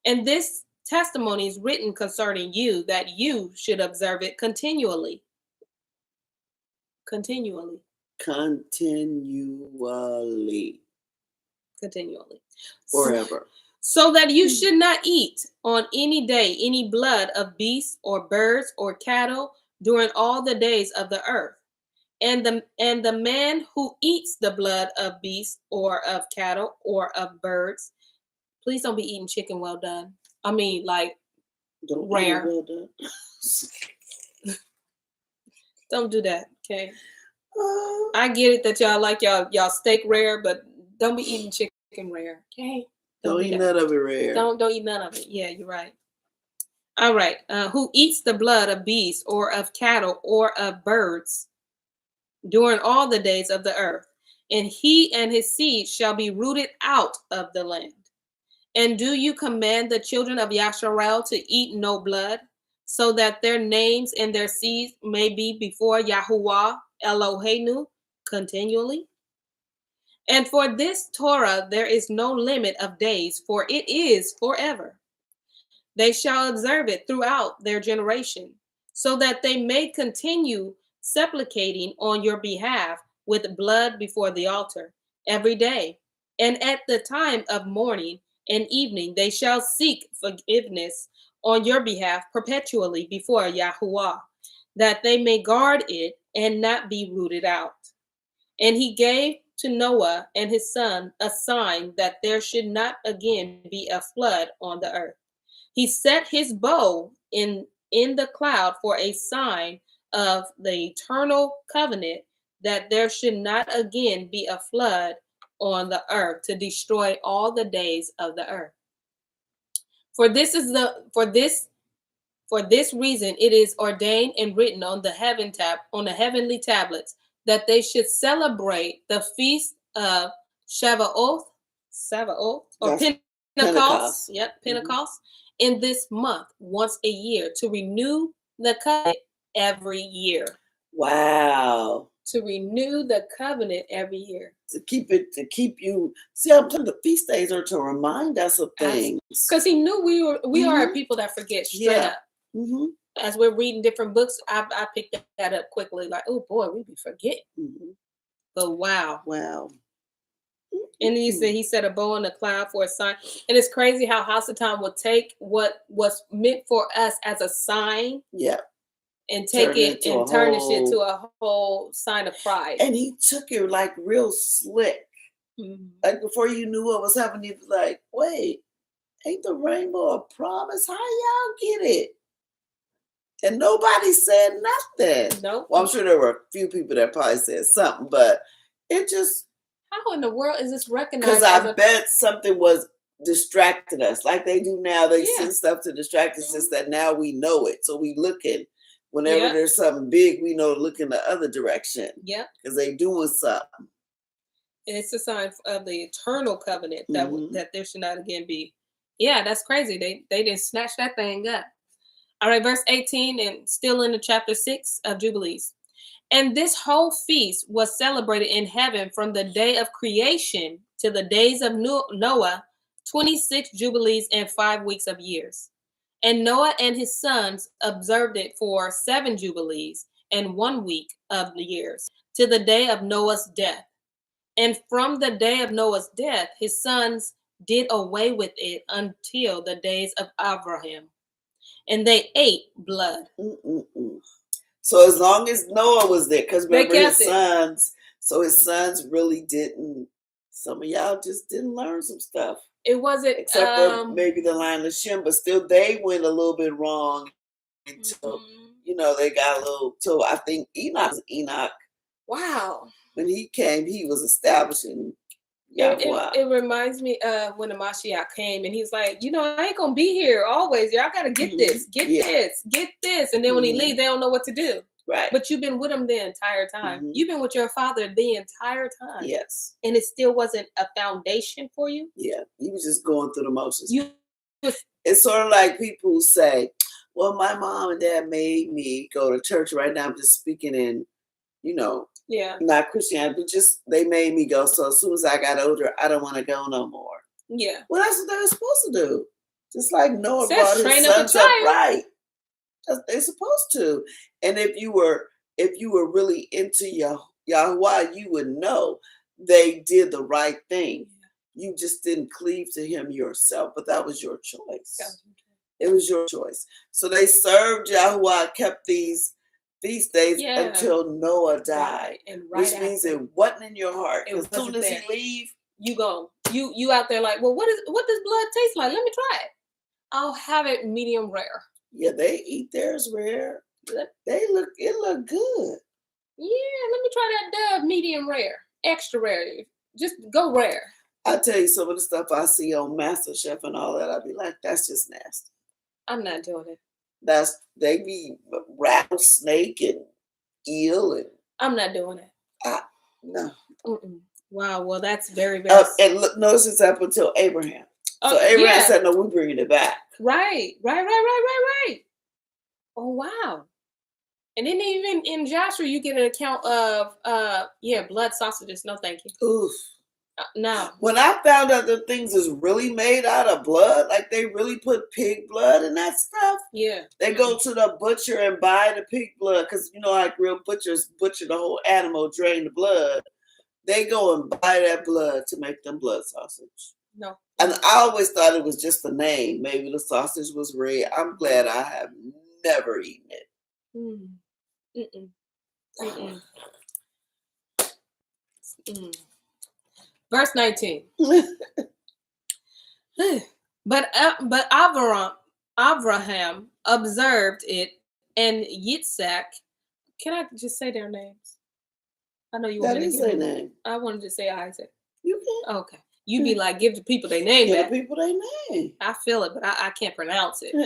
And this testimony is written concerning you, that you should observe it continually. Continually. Forever. So that you should not eat on any day any blood of beasts or birds or cattle during all the days of the earth. And the man who eats the blood of beasts or of cattle or of birds, please don't be eating chicken well done. I mean, like, don't rare. Well done. Don't do that, okay? I get it that y'all like y'all steak rare, but don't be eating chicken rare, okay? Don't eat none of it rare. Don't eat none of it. Yeah, you're right. All right. Who eats the blood of beasts or of cattle or of birds during all the days of the earth, and he and his seed shall be rooted out of the land. And do you command the children of Yasharel to eat no blood, so that their names and their seeds may be before Yahuwah Eloheinu continually? And for this Torah there is no limit of days, for it is forever. They shall observe it throughout their generation, so that they may continue supplicating on your behalf with blood before the altar every day. And at the time of morning and evening, they shall seek forgiveness on your behalf perpetually before Yahuwah, that they may guard it and not be rooted out. And he gave to Noah and his son a sign that there should not again be a flood on the earth. He set his bow in the cloud for a sign of the eternal covenant, that there should not again be a flood on the earth to destroy all the days of the earth. For this reason it is ordained and written on the heavenly tablets, that they should celebrate the feast of Shavuot or Pentecost. Yep, Pentecost. In this month once a year, to renew the covenant every year. Wow. To renew the covenant every year. To keep you. See, I'm telling the feast days are to remind us of things. Because he knew we are people that forget straight up. Mm-hmm. As we're reading different books, I picked that up quickly. Like, oh boy, we be forgetting. Mm-hmm. But wow. And he set a bow in the cloud for a sign. And it's crazy how Hasatan would take what was meant for us as a sign. Yeah. And take it and tarnish it to a whole sign of pride. And he took it like real slick. Mm-hmm. Like before you knew what was happening, he was like, wait, ain't the rainbow a promise? How y'all get it? And nobody said nothing. Nope. Well, I'm sure there were a few people that probably said something, but it just... How in the world is this recognized? Because I bet something was distracting us. Like they do now. They send stuff to distract us, just that now we know it. So we looking. Whenever there's something big, we know to look in the other direction. Yep. Because they doing something. And it's a sign of the eternal covenant that there should not again be. Yeah, that's crazy. They didn't snatch that thing up. All right, verse 18, and still in the chapter 6 of Jubilees. And this whole feast was celebrated in heaven from the day of creation to the days of Noah, 26 jubilees and 5 weeks of years. And Noah and his sons observed it for 7 jubilees and 1 week of the years, to the day of Noah's death. And from the day of Noah's death, his sons did away with it until the days of Abraham. And they ate blood. So as long as Noah was there, because remember his it. sons, so his sons really didn't, some of y'all just didn't learn some stuff. It wasn't, except for maybe the line of Shem, but still they went a little bit wrong until, you know, they got a little, so I think Enoch. Wow. When he came, he was establishing It reminds me of when the Mashiach came and he's like, you know, I ain't gonna be here always. Y'all gotta get this, get this. And then when he leaves, they don't know what to do. Right. But you've been with him the entire time. You've been with your father the entire time. Yes. And it still wasn't a foundation for you. Yeah. You was just going through the motions. It's sort of like people who say, well, my mom and dad made me go to church. Right now I'm just speaking in, you know, not Christianity, but just they made me go. So as soon as I got older, I don't want to go no more. Yeah. Well, that's what they were supposed to do. Just like Noah brought his sons up right. They're supposed to. And if you were really into Yahweh, you would know they did the right thing. You just didn't cleave to him yourself, but that was your choice. It was your choice. So they served Yahweh, kept these feast days until Noah died, which means it wasn't in your heart. As soon as he leave, you go. You out there like, well, what does blood taste like? Let me try it. I'll have it medium rare. Yeah, they eat theirs rare. It look good. Yeah, let me try that dove medium rare, extra rare. Just go rare. I tell you, some of the stuff I see on MasterChef and all that, I'd be like, that's just nasty. I'm not doing it. They be rattlesnake and eel and. I'm not doing it. No. Wow. Well, that's very, very. And look, notice it's up until Abraham. So Abraham said, "No, we're bringing it back." Right. Oh wow. And then even in Joshua, you get an account of blood sausages. No, thank you. Oof. No. When I found out that things is really made out of blood, like they really put pig blood in that stuff. Yeah. They go to the butcher and buy the pig blood because you know, like real butchers butcher the whole animal, drain the blood. They go and buy that blood to make them blood sausage. No. And I always thought it was just the name. Maybe the sausage was red. I'm glad I have never eaten it. Verse 19. But Abraham observed it, and Yitzhak. Can I just say their names? I know you want me to say name. I wanted to say Isaac. You can. Okay. You be like, give the people their name back. Give the people their name. I feel it, but I can't pronounce it. You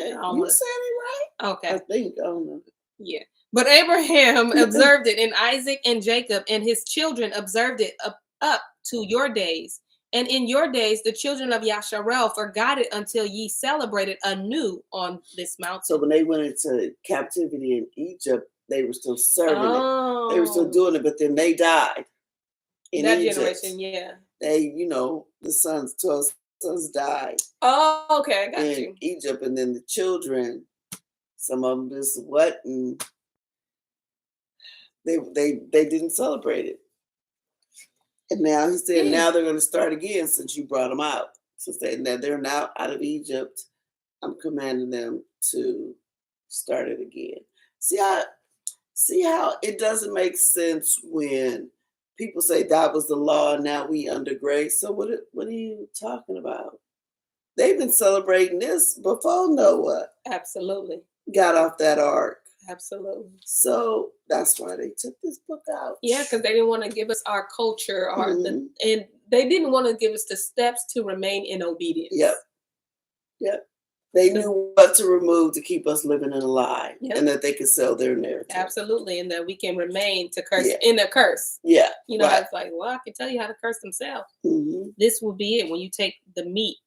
said it right. Okay. I think. I don't know. Yeah. But Abraham observed it, and Isaac and Jacob and his children observed it up to your days. And in your days, the children of Yasharel forgot it until ye celebrated anew on this mountain. So when they went into captivity in Egypt, they were still serving it. They were still doing it, but then they died. In that Egypt. Generation, yeah. They, the 12 sons died. Oh, okay, I got you. In Egypt, and then the children, some of them just and they didn't celebrate it. And now he said, now they're going to start again since you brought them out. Since they're now out of Egypt, I'm commanding them to start it again. See how it doesn't make sense when people say that was the law and now we under grace. So what are you talking about? They've been celebrating this before Noah. Absolutely. Got off that ark. Absolutely. So that's why they took this book out. Yeah, because they didn't want to give us our culture, and they didn't want to give us the steps to remain in obedience. Yep. They knew what to remove to keep us living in a lie, and that they could sell their narrative. Absolutely, and that we can remain to curse in a curse. Yeah, it's like, well, I can tell you how to curse themselves. This will be it when you take the meat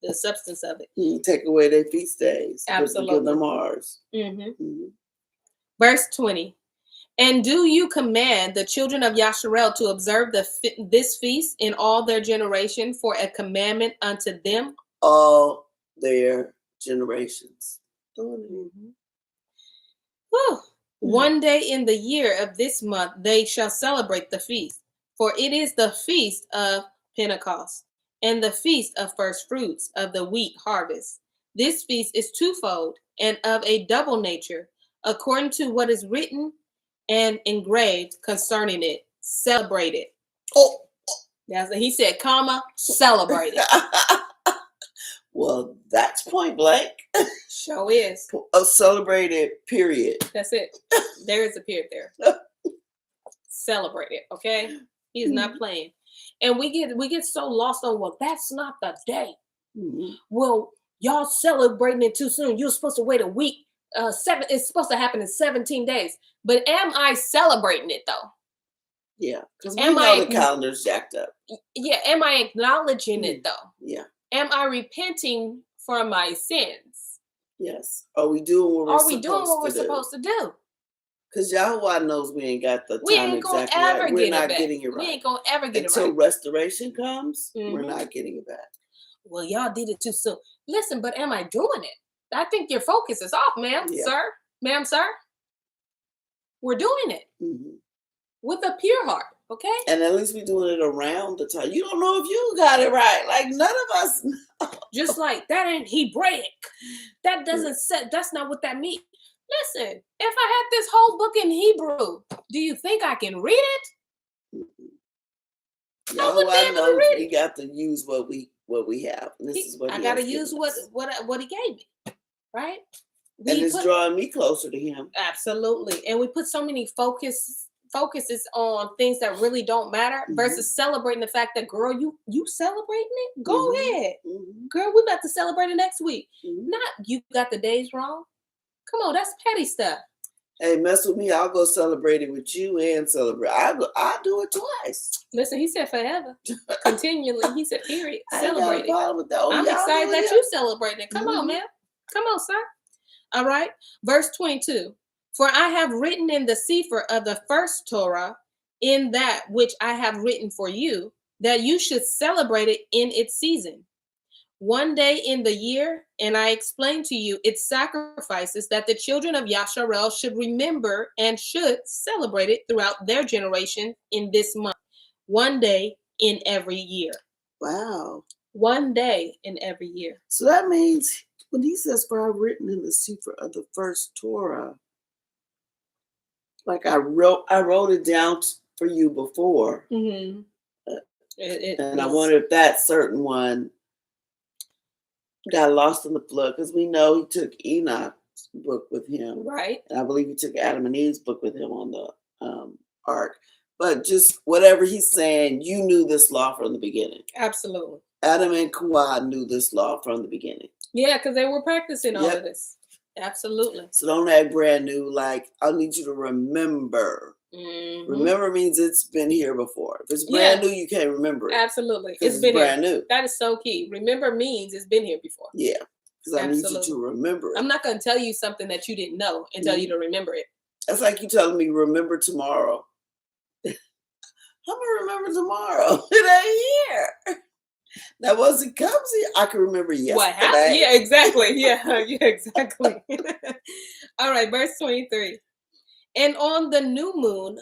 the substance of it. Take away their feast days. Absolutely. Give them ours. Verse 20. And do you command the children of Yasharel to observe this feast in all their generation for a commandment unto them? All their generations. One day in the year of this month they shall celebrate the feast, for it is the feast of Pentecost and the feast of first fruits of the wheat harvest. This feast is twofold and of a double nature, according to what is written and engraved concerning it. Celebrate it. He said, comma, celebrate it. Well, that's point blank. Sure is. A celebrated period. That's it. There is a period there. Celebrate it, okay? He's not playing. And we get so lost on, well, that's not the day. Well, y'all celebrating it too soon. You're supposed to wait a week. It's supposed to happen in 17 days. But am I celebrating it though? Yeah, because we know the calendar's jacked up. Yeah, am I acknowledging it though? Yeah. Am I repenting for my sins? Yes. Are we doing what we're supposed to do? Because Yahweh knows we ain't got the time exactly right. We're not getting it right. We ain't gonna ever get it right. Until restoration comes, we're not getting it back. Well, y'all did it too soon. Listen, but am I doing it? I think your focus is off, ma'am, sir. Ma'am, sir. We're doing it with a pure heart, okay? And at least we're doing it around the time. You don't know if you got it right. Like, none of us know. Just like, that ain't Hebraic. That doesn't say, that's not what that means. Listen, if I had this whole book in Hebrew, do you think I can read it? I would be able to read it. We got to use what we have. This is what I got to use what he gave me, right? And it's drawing me closer to him. Absolutely. And we put so many focuses on things that really don't matter versus celebrating the fact that, girl, you celebrating it? Go ahead. Girl, we're about to celebrate it next week. Not you got the days wrong. Come on, that's petty stuff. Hey, mess with me, I'll go celebrate it with you and celebrate. I'll do it twice. Listen, he said forever. Continually. He said, period. Celebrate it. I'm excited that you celebrating it. Come on, man. Come on, sir. All right. Verse 22. For I have written in the Sefer of the first Torah, in that which I have written for you, that you should celebrate it in its season. One day in the year, and I explain to you its sacrifices that the children of Yasharel should remember and should celebrate it throughout their generation in this month. One day in every year. Wow. One day in every year. So that means when he says, for I've written in the Sefer of the first Torah, like I wrote it down for you before. And I wonder if that certain one got lost in the flood, because we know he took Enoch's book with him. Right. And I believe he took Adam and Eve's book with him on the ark. But just whatever he's saying, you knew this law from the beginning. Absolutely. Adam and Kuah knew this law from the beginning. Yeah, because they were practicing all of this. Absolutely. So don't act brand new. Like, I need you to remember. Remember means it's been here before. If it's brand new, you can't remember it. Absolutely. It's been brand new. That is so key. Remember means it's been here before. Yeah. Because I need you to remember it. I'm not going to tell you something that you didn't know and tell you to remember it. That's like you telling me, remember tomorrow. I'm going to remember tomorrow. It ain't here. Now, once it comes here, I can remember yesterday. What happened? Yeah, exactly. Yeah, exactly. All right, verse 23. And on the new moon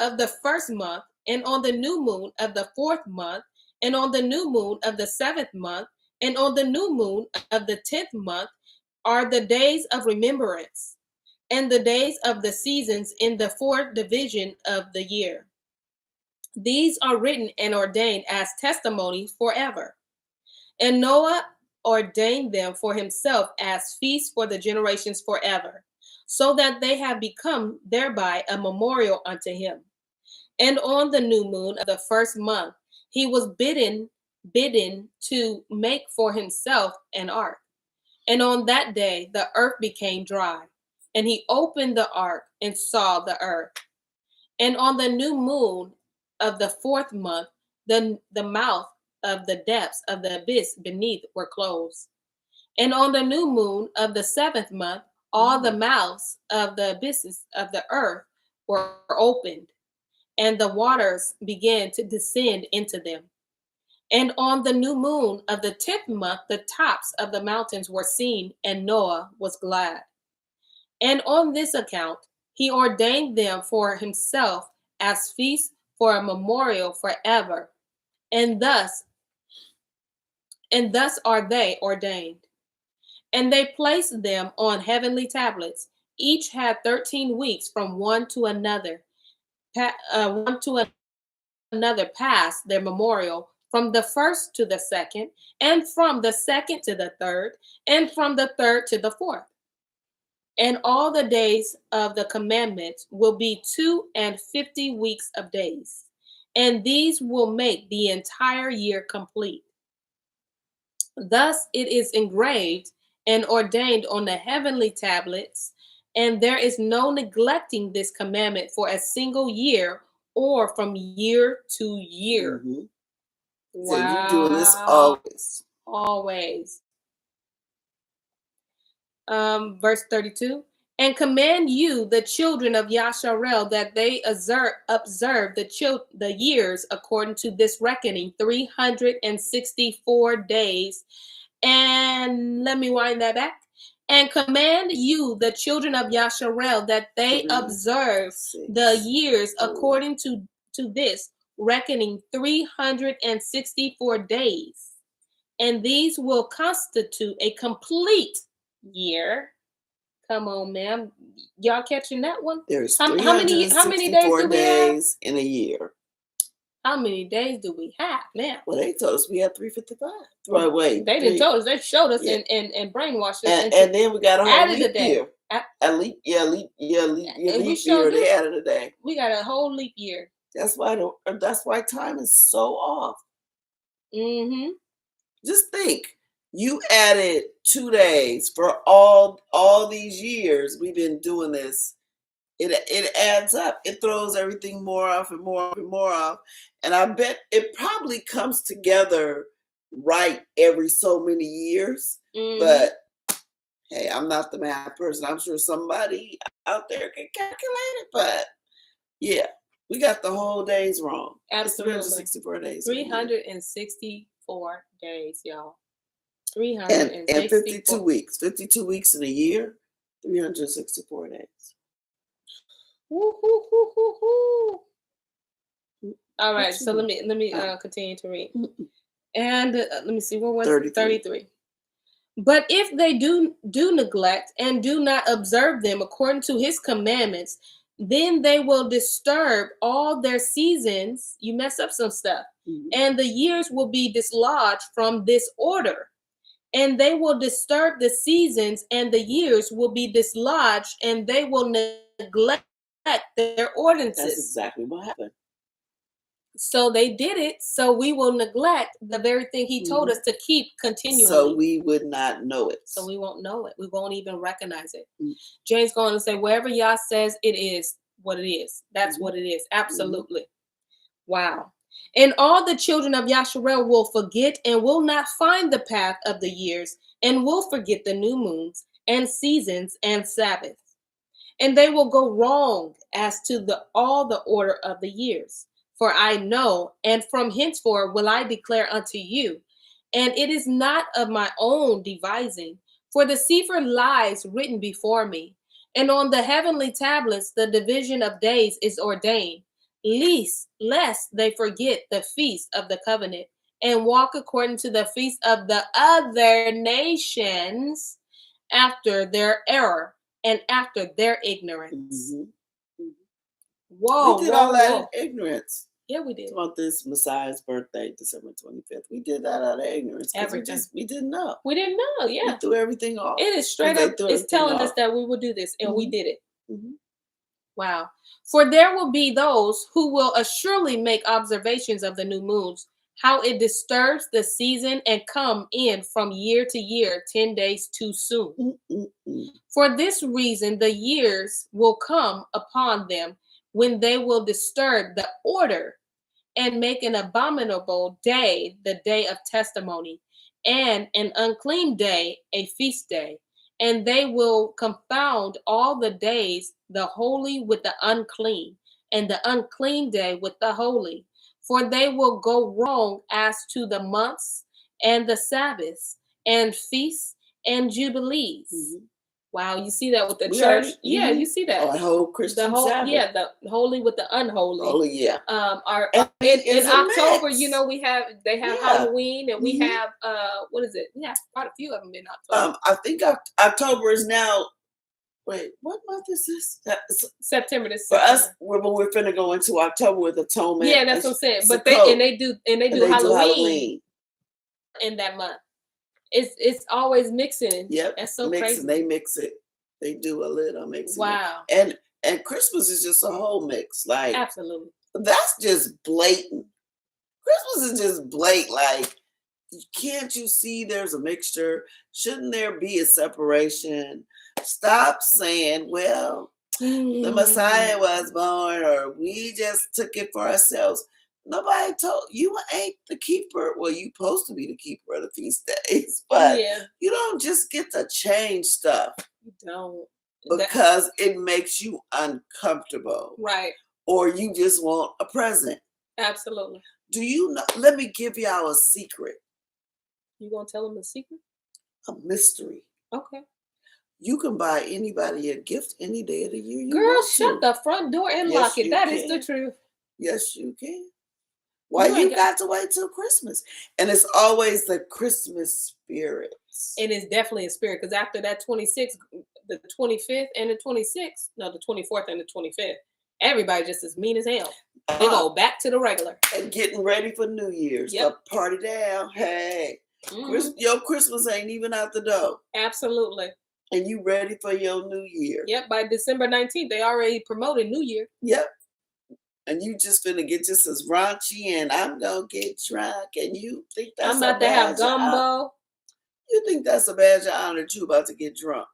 of the first month, and on the new moon of the fourth month, and on the new moon of the seventh month, and on the new moon of the 10th month are the days of remembrance, and the days of the seasons in the fourth division of the year. These are written and ordained as testimony forever. And Noah ordained them for himself as feasts for the generations forever, so that they have become thereby a memorial unto him. And on the new moon of the first month, he was bidden to make for himself an ark. And on that day, the earth became dry, and he opened the ark and saw the earth. And on the new moon of the fourth month, the mouth of the depths of the abyss beneath were closed. And on the new moon of the 7th month, all the mouths of the abysses of the earth were opened, and the waters began to descend into them. And on the new moon of the 10th month, the tops of the mountains were seen, and Noah was glad. And on this account, he ordained them for himself as feasts for a memorial forever. And thus are they ordained. And they placed them on heavenly tablets. Each had 13 weeks from one to another. One to another passed their memorial from the first to the second, and from the second to the third, and from the third to the fourth. And all the days of the commandments will be 52 weeks of days, and these will make the entire year complete. Thus it is engraved and ordained on the heavenly tablets, and there is no neglecting this commandment for a single year or from year to year. Wow. So you're doing this always. Always. Verse 32. And command you, the children of Yasharel, that they observe the years according to this reckoning, 364 days. And let me wind that back. And command you, the children of Yasharel, that they observe the years according to this reckoning, 364 days. And these will constitute a complete year. Come on, ma'am. Y'all catching that one? There's how many days do we have? In a year. How many days do we have now? Well, they told us we had 355. Right, wait. They didn't told us. They showed us and brainwashed us. And then we got a whole leap year. Leap year. They added a day. We got a whole leap year. That's why time is so off. Just think. You added 2 days for all these years we've been doing this. It adds up. It throws everything more off and more and more off. And I bet it probably comes together right every so many years. But hey, I'm not the math person. I'm sure somebody out there can calculate it. But yeah, we got the whole days wrong. Absolutely. 364 days. 364 days, y'all. 364. And 52 weeks. 52 weeks in a year, 364 days. Woo. All right, so let me continue to read. And let me see, what was 33. But if they do neglect and do not observe them according to his commandments, then they will disturb all their seasons. You mess up some stuff. And the years will be dislodged from this order. And they will disturb the seasons, and the years will be dislodged, and they will neglect their ordinances. That's exactly what happened. So they did it, so we will neglect the very thing he told us to keep continually. So we would not know it. So we won't know it. We won't even recognize it. James going to say, wherever Yah says it is what it is. That's what it is. Absolutely. Wow. And all the children of Yasharel will forget and will not find the path of the years, and will forget the new moons and seasons and Sabbaths. And they will go wrong as to all the order of the years. For I know, and from henceforth will I declare unto you, and it is not of my own devising, for the Sefer lies written before me, and on the heavenly tablets the division of days is ordained, lest they forget the feast of the covenant, and walk according to the feast of the other nations after their error and after their ignorance. Whoa, we did all that in ignorance. Yeah, we did. About this Messiah's birthday, December 25th. We did that out of ignorance. Everything. We didn't know. We didn't know, yeah. We threw everything off. It is straight up, it's telling us that we will do this, and we did it. Wow. For there will be those who will assuredly make observations of the new moons, how it disturbs the season and come in from year to year 10 days too soon. For this reason, the years will come upon them when they will disturb the order, and make an abominable day the day of testimony, and an unclean day a feast day. And they will confound all the days, the holy with the unclean, and the unclean day with the holy. For they will go wrong as to the months and the Sabbaths and feasts and jubilees. Mm-hmm. Wow, you see that with the church? Yeah, you see that. Oh, the whole Christian Sabbath. Yeah, the holy with the unholy. Oh, yeah. In October, you know, they have Halloween, and we have what is it? We have quite a few of them in October. I think October is now. Wait, what month is this? September. For us, we're finna go into October with atonement. Yeah, that's what I'm saying. But they do Halloween in that month. It's always mixing. Yep, that's so mixing. crazy. They mix it. They do a little mixing. Wow. And Christmas is just a whole mix. Like, absolutely. That's just blatant. Christmas is just blatant. Like, can't you see there's a mixture? Shouldn't there be a separation? Stop saying, well, the Messiah was born, or we just took it for ourselves. Nobody told you ain't the keeper. Well, you supposed to be the keeper of the feast days, but you don't just get to change stuff. You don't. Because it makes you uncomfortable. Right. Or you just want a present. Absolutely. Do you know? Let me give y'all a secret. You gonna tell them a secret? A mystery. Okay. You can buy anybody a gift any day of the year. Girl, shut the front door and lock it. That is the truth. Yes, you can. Why you got to wait till Christmas? And it's always the Christmas spirit. And it's definitely a spirit, because after that 26th, the 25th and the 26th, no, the 24th and the 25th, everybody just as mean as hell. They go back to the regular. And getting ready for New Year's. Yep. Party down. Hey, your Christmas ain't even out the door. Absolutely. And you ready for your New Year. Yep, by December 19th, they already promoted New Year. Yep. And you just finna get just as raunchy, and I'm gonna get drunk, and you think that's I'm about to have gumbo. You think that's a badge of honor that you about to get drunk.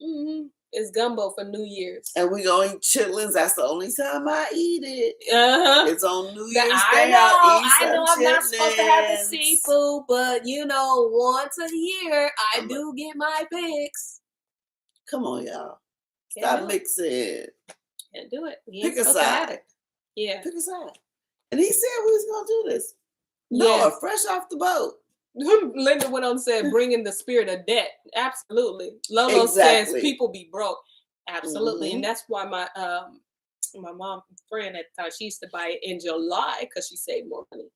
Mm-hmm. It's gumbo for New Year's. And we gonna eat chitlins. That's the only time I eat it. It's on New Year's Day. I know I'm not supposed to have the seafood, but you know, once a year, I do get my fix. Come on, y'all. Stop mixing. Can't do it. Pick a side. Yeah. Pick a side. And he said we was gonna do this. No, fresh off the boat. Linda went on and said, bringing the spirit of debt. Absolutely. Lolo says people be broke. Absolutely. And that's why my mom friend at the time, she used to buy it in July because she saved more money.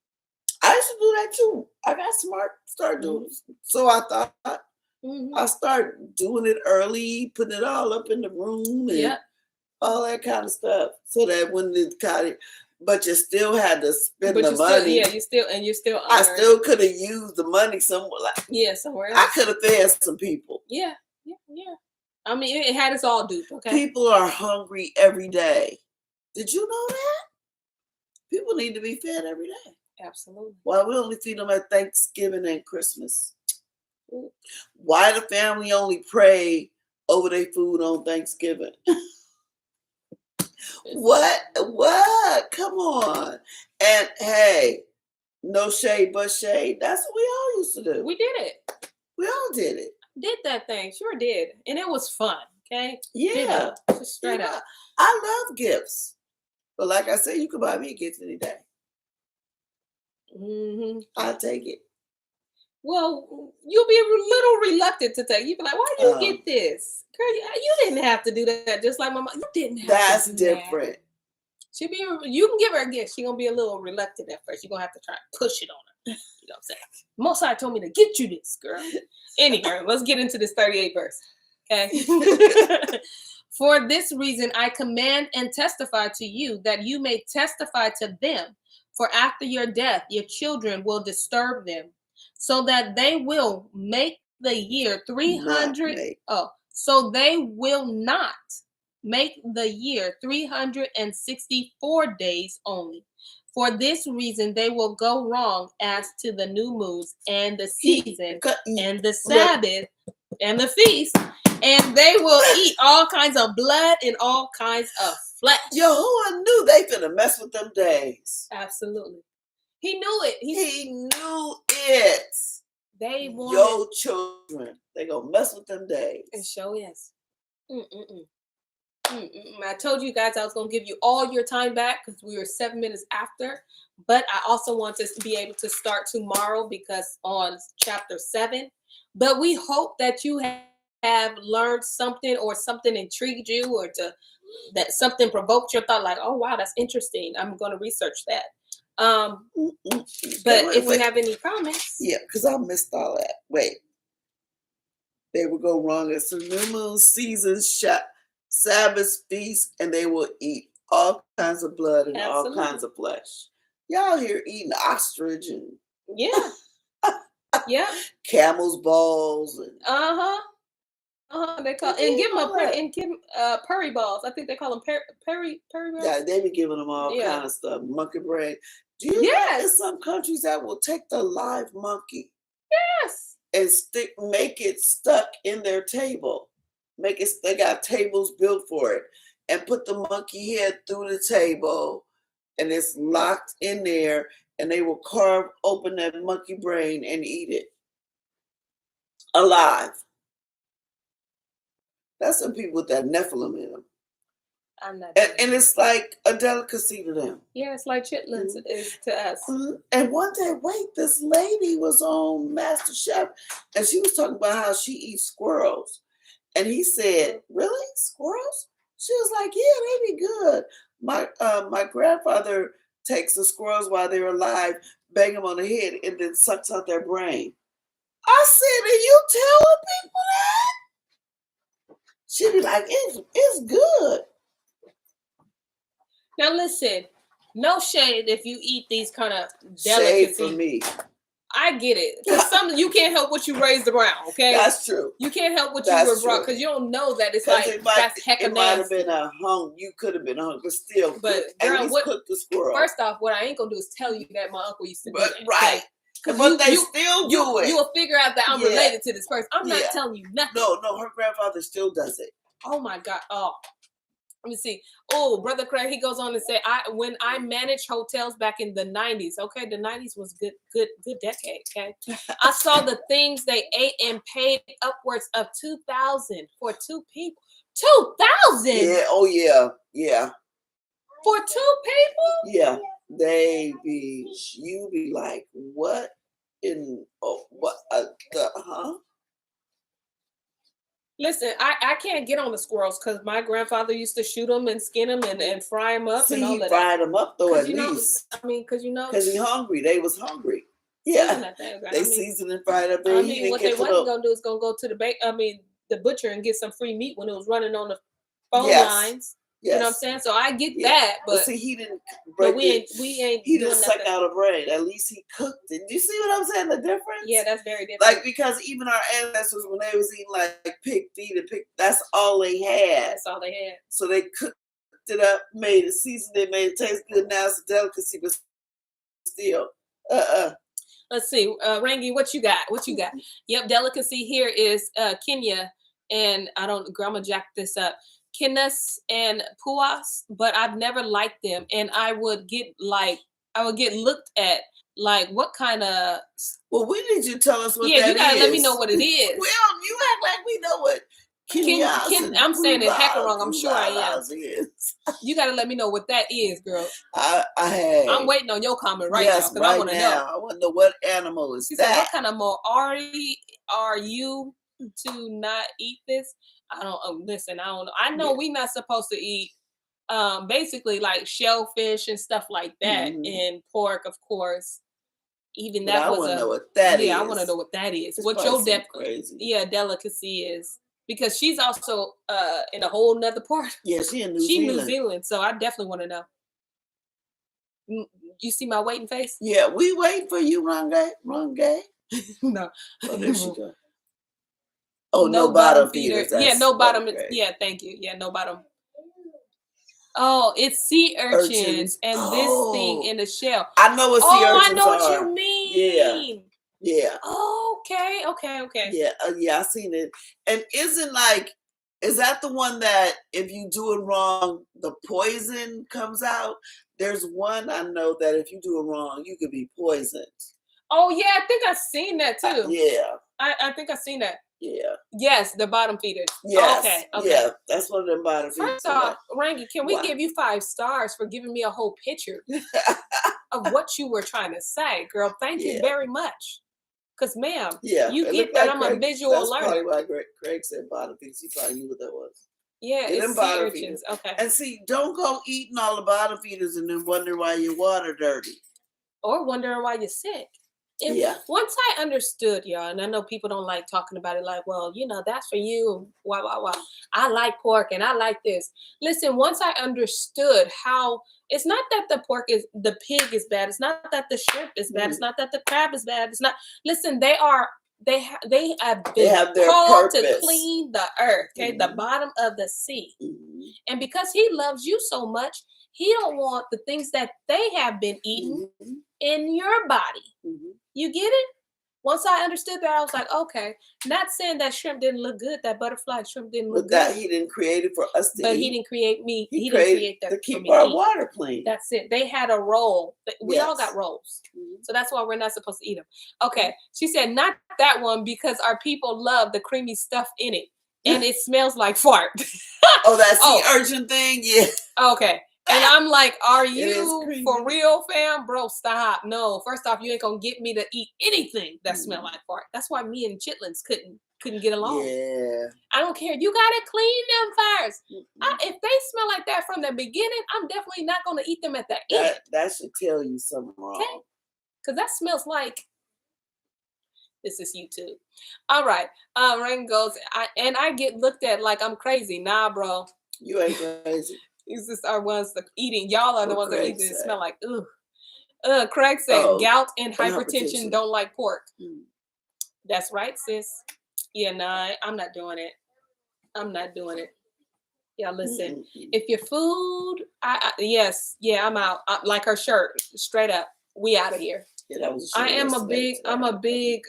I used to do that too. I got smart, started doing it. So I thought I started doing it early, putting it all up in the room and all that kind of stuff. So that when it got it, but you still had to spend the money. I still could have used the money somewhere. Somewhere else. I could have fed some people. Yeah. I mean, it had us all duped. Okay. People are hungry every day. Did you know that? People need to be fed every day. Absolutely. Why we only feed them at Thanksgiving and Christmas? Ooh. Why the family only pray over their food on Thanksgiving? What? Come on. And hey, no shade but shade. That's what we all used to do. We did it. We all did it. Did that thing. Sure did. And it was fun. Okay? Yeah. Just straight up. I love gifts. But like I said, you can buy me a gift any day. I'll take it. Well, you'll be a little reluctant to take. You'll be like, why do you get this? Girl, you didn't have to do that. Just like my mom. You didn't have to do different. That. You can give her a gift. She's going to be a little reluctant at first. You're going to have to try and push it on her. You know what I'm saying? Mosai told me to get you this, girl. Anyway, let's get into this 38th verse. Okay? For this reason, I command and testify to you that you may testify to them. For after your death, your children will disturb them, so that they will make the year 300. So they will not make the year 364 days only. For this reason, they will go wrong as to the new moons and the season and the Sabbath and the feast, and they will eat all kinds of blood and all kinds of flesh. Yahuwah knew they they finna mess with them days. Absolutely. He knew it. He knew it. They wanted your children. They gonna mess with them days. It sure is. I told you guys I was gonna give you all your time back because we were 7 minutes after. But I also want us to be able to start tomorrow because on chapter 7. But we hope that you have learned something or something intrigued you or that something provoked your thought, like, oh wow, that's interesting. I'm going to research that. But if you have any comments. Yeah, because I missed all that. Wait. They will go wrong. It's a new moon season, Sabbath feast, and they will eat all kinds of blood and all kinds of flesh. Y'all here eating ostrich and yeah, camel's balls and They call and give them curry balls. I think they call them curry balls. Yeah, they be giving them all kind of stuff. Monkey brain. Do you know in some countries that will take the live monkey? Yes. And make it stuck in their table. They got tables built for it, and put the monkey head through the table, and it's locked in there, and they will carve open that monkey brain and eat it alive. That's some people with that Nephilim in them. I'm not. And it's like a delicacy to them. Yeah, it's like chitlins is to us. And one day, this lady was on Master Chef, and she was talking about how she eats squirrels. And he said, "Really, squirrels?" She was like, "Yeah, they be good. My grandfather takes the squirrels while they're alive, bang them on the head, and then sucks out their brain." I said, "Are you telling people that?" She'd be like, "It's good." Now listen, no shade if you eat these kind of delicacies. Shade for me. I get it. Because you can't help what you raised around, okay? That's true. You can't help what you were brought because you don't know that it's like that's heck of nasty. It might have been you could have been hungry, but still. But girl, cook the squirrel. First off, what I ain't gonna do is tell you that my uncle used to do that. Right. But they still do it. You will figure out that I'm related to this person. I'm not telling you nothing. No, her grandfather still does it. Oh my God. Oh. Let me see. Oh, Brother Craig, he goes on to say, when I managed hotels back in the 90s, okay, the 90s was good decade, okay? I saw the things they ate and paid upwards of $2,000 for 2 people. $2,000? Yeah, oh yeah. For 2 people? Yeah. You be like, what in, Listen, I can't get on the squirrels because my grandfather used to shoot them and skin them and fry them up and all of that. He fried them up though, at least. Because he's hungry. They was hungry. Yeah, they seasoned and fried up. What they wasn't gonna do is gonna go to the butcher and get some free meat when it was running on the phone lines. Yes. You know what I'm saying? So I get that, but see, he didn't. We ain't. He didn't suck out a brain. At least he cooked it. Do you see what I'm saying? The difference? Yeah, that's very different. Like because even our ancestors, when they was eating like pig feet and that's all they had. That's all they had. So they cooked it up, made it, seasoned it, made it taste good. Now it's a delicacy, but still, Let's see, Rangi, what you got? Yep, delicacy here is Kenya, and I'm gonna jack this up. Kinnas and puas, but I've never liked them, and I would get looked at like what kind of. Well, we need you to tell us what that is. Yeah, you gotta let me know what it is. Well, you act like we know what. I'm saying it heck wrong. I'm sure I am. You gotta let me know what that is, girl. I'm waiting on your comment now because I want to know. I want to know what animal is that. What kind of Maori are you to not eat this? I don't listen. I don't know. I know we're not supposed to eat basically like shellfish and stuff like that, and pork, of course. Even but that I want to know what that is. I want to know what that is. What your delicacy is, because she's also in a whole nother part. Yeah, she's New Zealand, so I definitely want to know. You see my waiting face? Yeah, we waiting for you, Rangay. No. Oh, there she go. Oh, no bottom feeders. Yeah, no bottom. Yeah, thank you. Yeah, no bottom. Oh, it's sea urchins and this thing in the shell. I know what sea urchins are. I know what you mean. Yeah. Oh, okay. Yeah, I seen it. And isn't like Is that the one that if you do it wrong, the poison comes out? There's one I know that if you do it wrong, you could be poisoned. Oh yeah, I think I've seen that too. Yeah. I think I've seen that. Yeah. Yes, the bottom feeders. Yes. Okay. Yeah, that's one of them bottom feeders. First off, Rangi, can we give you 5 stars for giving me a whole picture of what you were trying to say, girl? Thank you very much. Because, ma'am, you get that I'm a visual learner. That's probably why Craig said bottom feeders. He probably knew what that was. Yeah, it's sea urchins. Okay. And see, don't go eating all the bottom feeders and then wonder why your water dirty. Or wondering why you're sick. Once I understood, y'all, and I know people don't like talking about it like, well, you know, that's for you. Why. I like pork and I like this. Listen, once I understood how it's not that the pig is bad. It's not that the shrimp is bad. It's not that the crab is bad. It's not. Listen, they have been called to clean the earth, okay, the bottom of the sea. And because he loves you so much, he don't want the things that they have been eating in your body. You get it? Once I understood that, I was like, okay, not saying that shrimp didn't look good, that butterfly shrimp didn't look good. But that he didn't create it for us to eat. But he didn't create me. He didn't create that to keep our water clean. That's it. They had a role. We all got roles. So that's why we're not supposed to eat them. Okay. She said, not that one because our people love the creamy stuff in it. And it smells like fart. Oh, that sea urchin thing? Yeah. Okay. And I'm like, are you for real, fam? Bro, stop. No, first off, you ain't gonna get me to eat anything that smell like fart. That's why me and chitlins couldn't get along. Yeah. I don't care. You gotta clean them first. If they smell like that from the beginning, I'm definitely not gonna eat them at the end. That should tell you something wrong. Okay? Because that smells like this is YouTube. All right. Rain goes, I get looked at like I'm crazy. Nah, bro. You ain't crazy. These just are ones that eating. Y'all are the ones that eat this. Smell like ugh. Craig said gout and hypertension don't like pork. That's right, sis. Yeah, nah, I'm not doing it. I'm not doing it. Yeah, listen. If your food, I'm out. Like her shirt, straight up. We out of here. Yeah, that was. I'm a big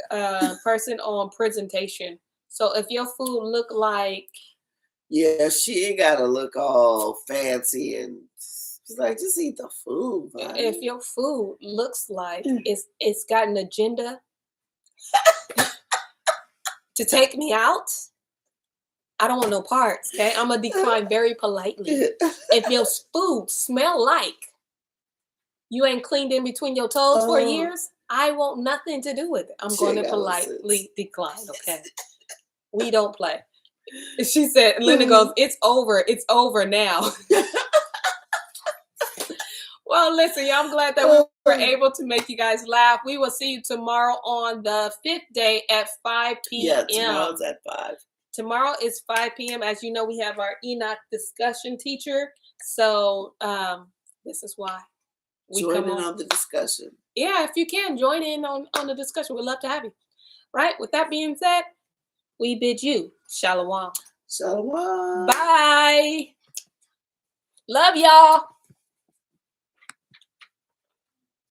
person on presentation. So if your food look like. Yeah, she ain't gotta look all fancy and she's like, just eat the food. Buddy. If your food looks like it's got an agenda to take me out, I don't want no parts. Okay, I'm gonna decline very politely. If your food smell like you ain't cleaned in between your toes for years, I want nothing to do with it. I'm going to politely decline. Okay, we don't play. She said, Linda goes, it's over now. Well, listen, y'all, I'm glad that we were able to make you guys laugh. We will see you tomorrow on the 5th day at 5 p.m. Yeah, tomorrow's at 5. Tomorrow is 5 p.m. As you know, we have our Enoch discussion teacher. So this is why we join come on the discussion. Yeah, if you can, join in on the discussion. We'd love to have you. Right? With that being said, we bid you shalom. Shalom. Bye. Love y'all.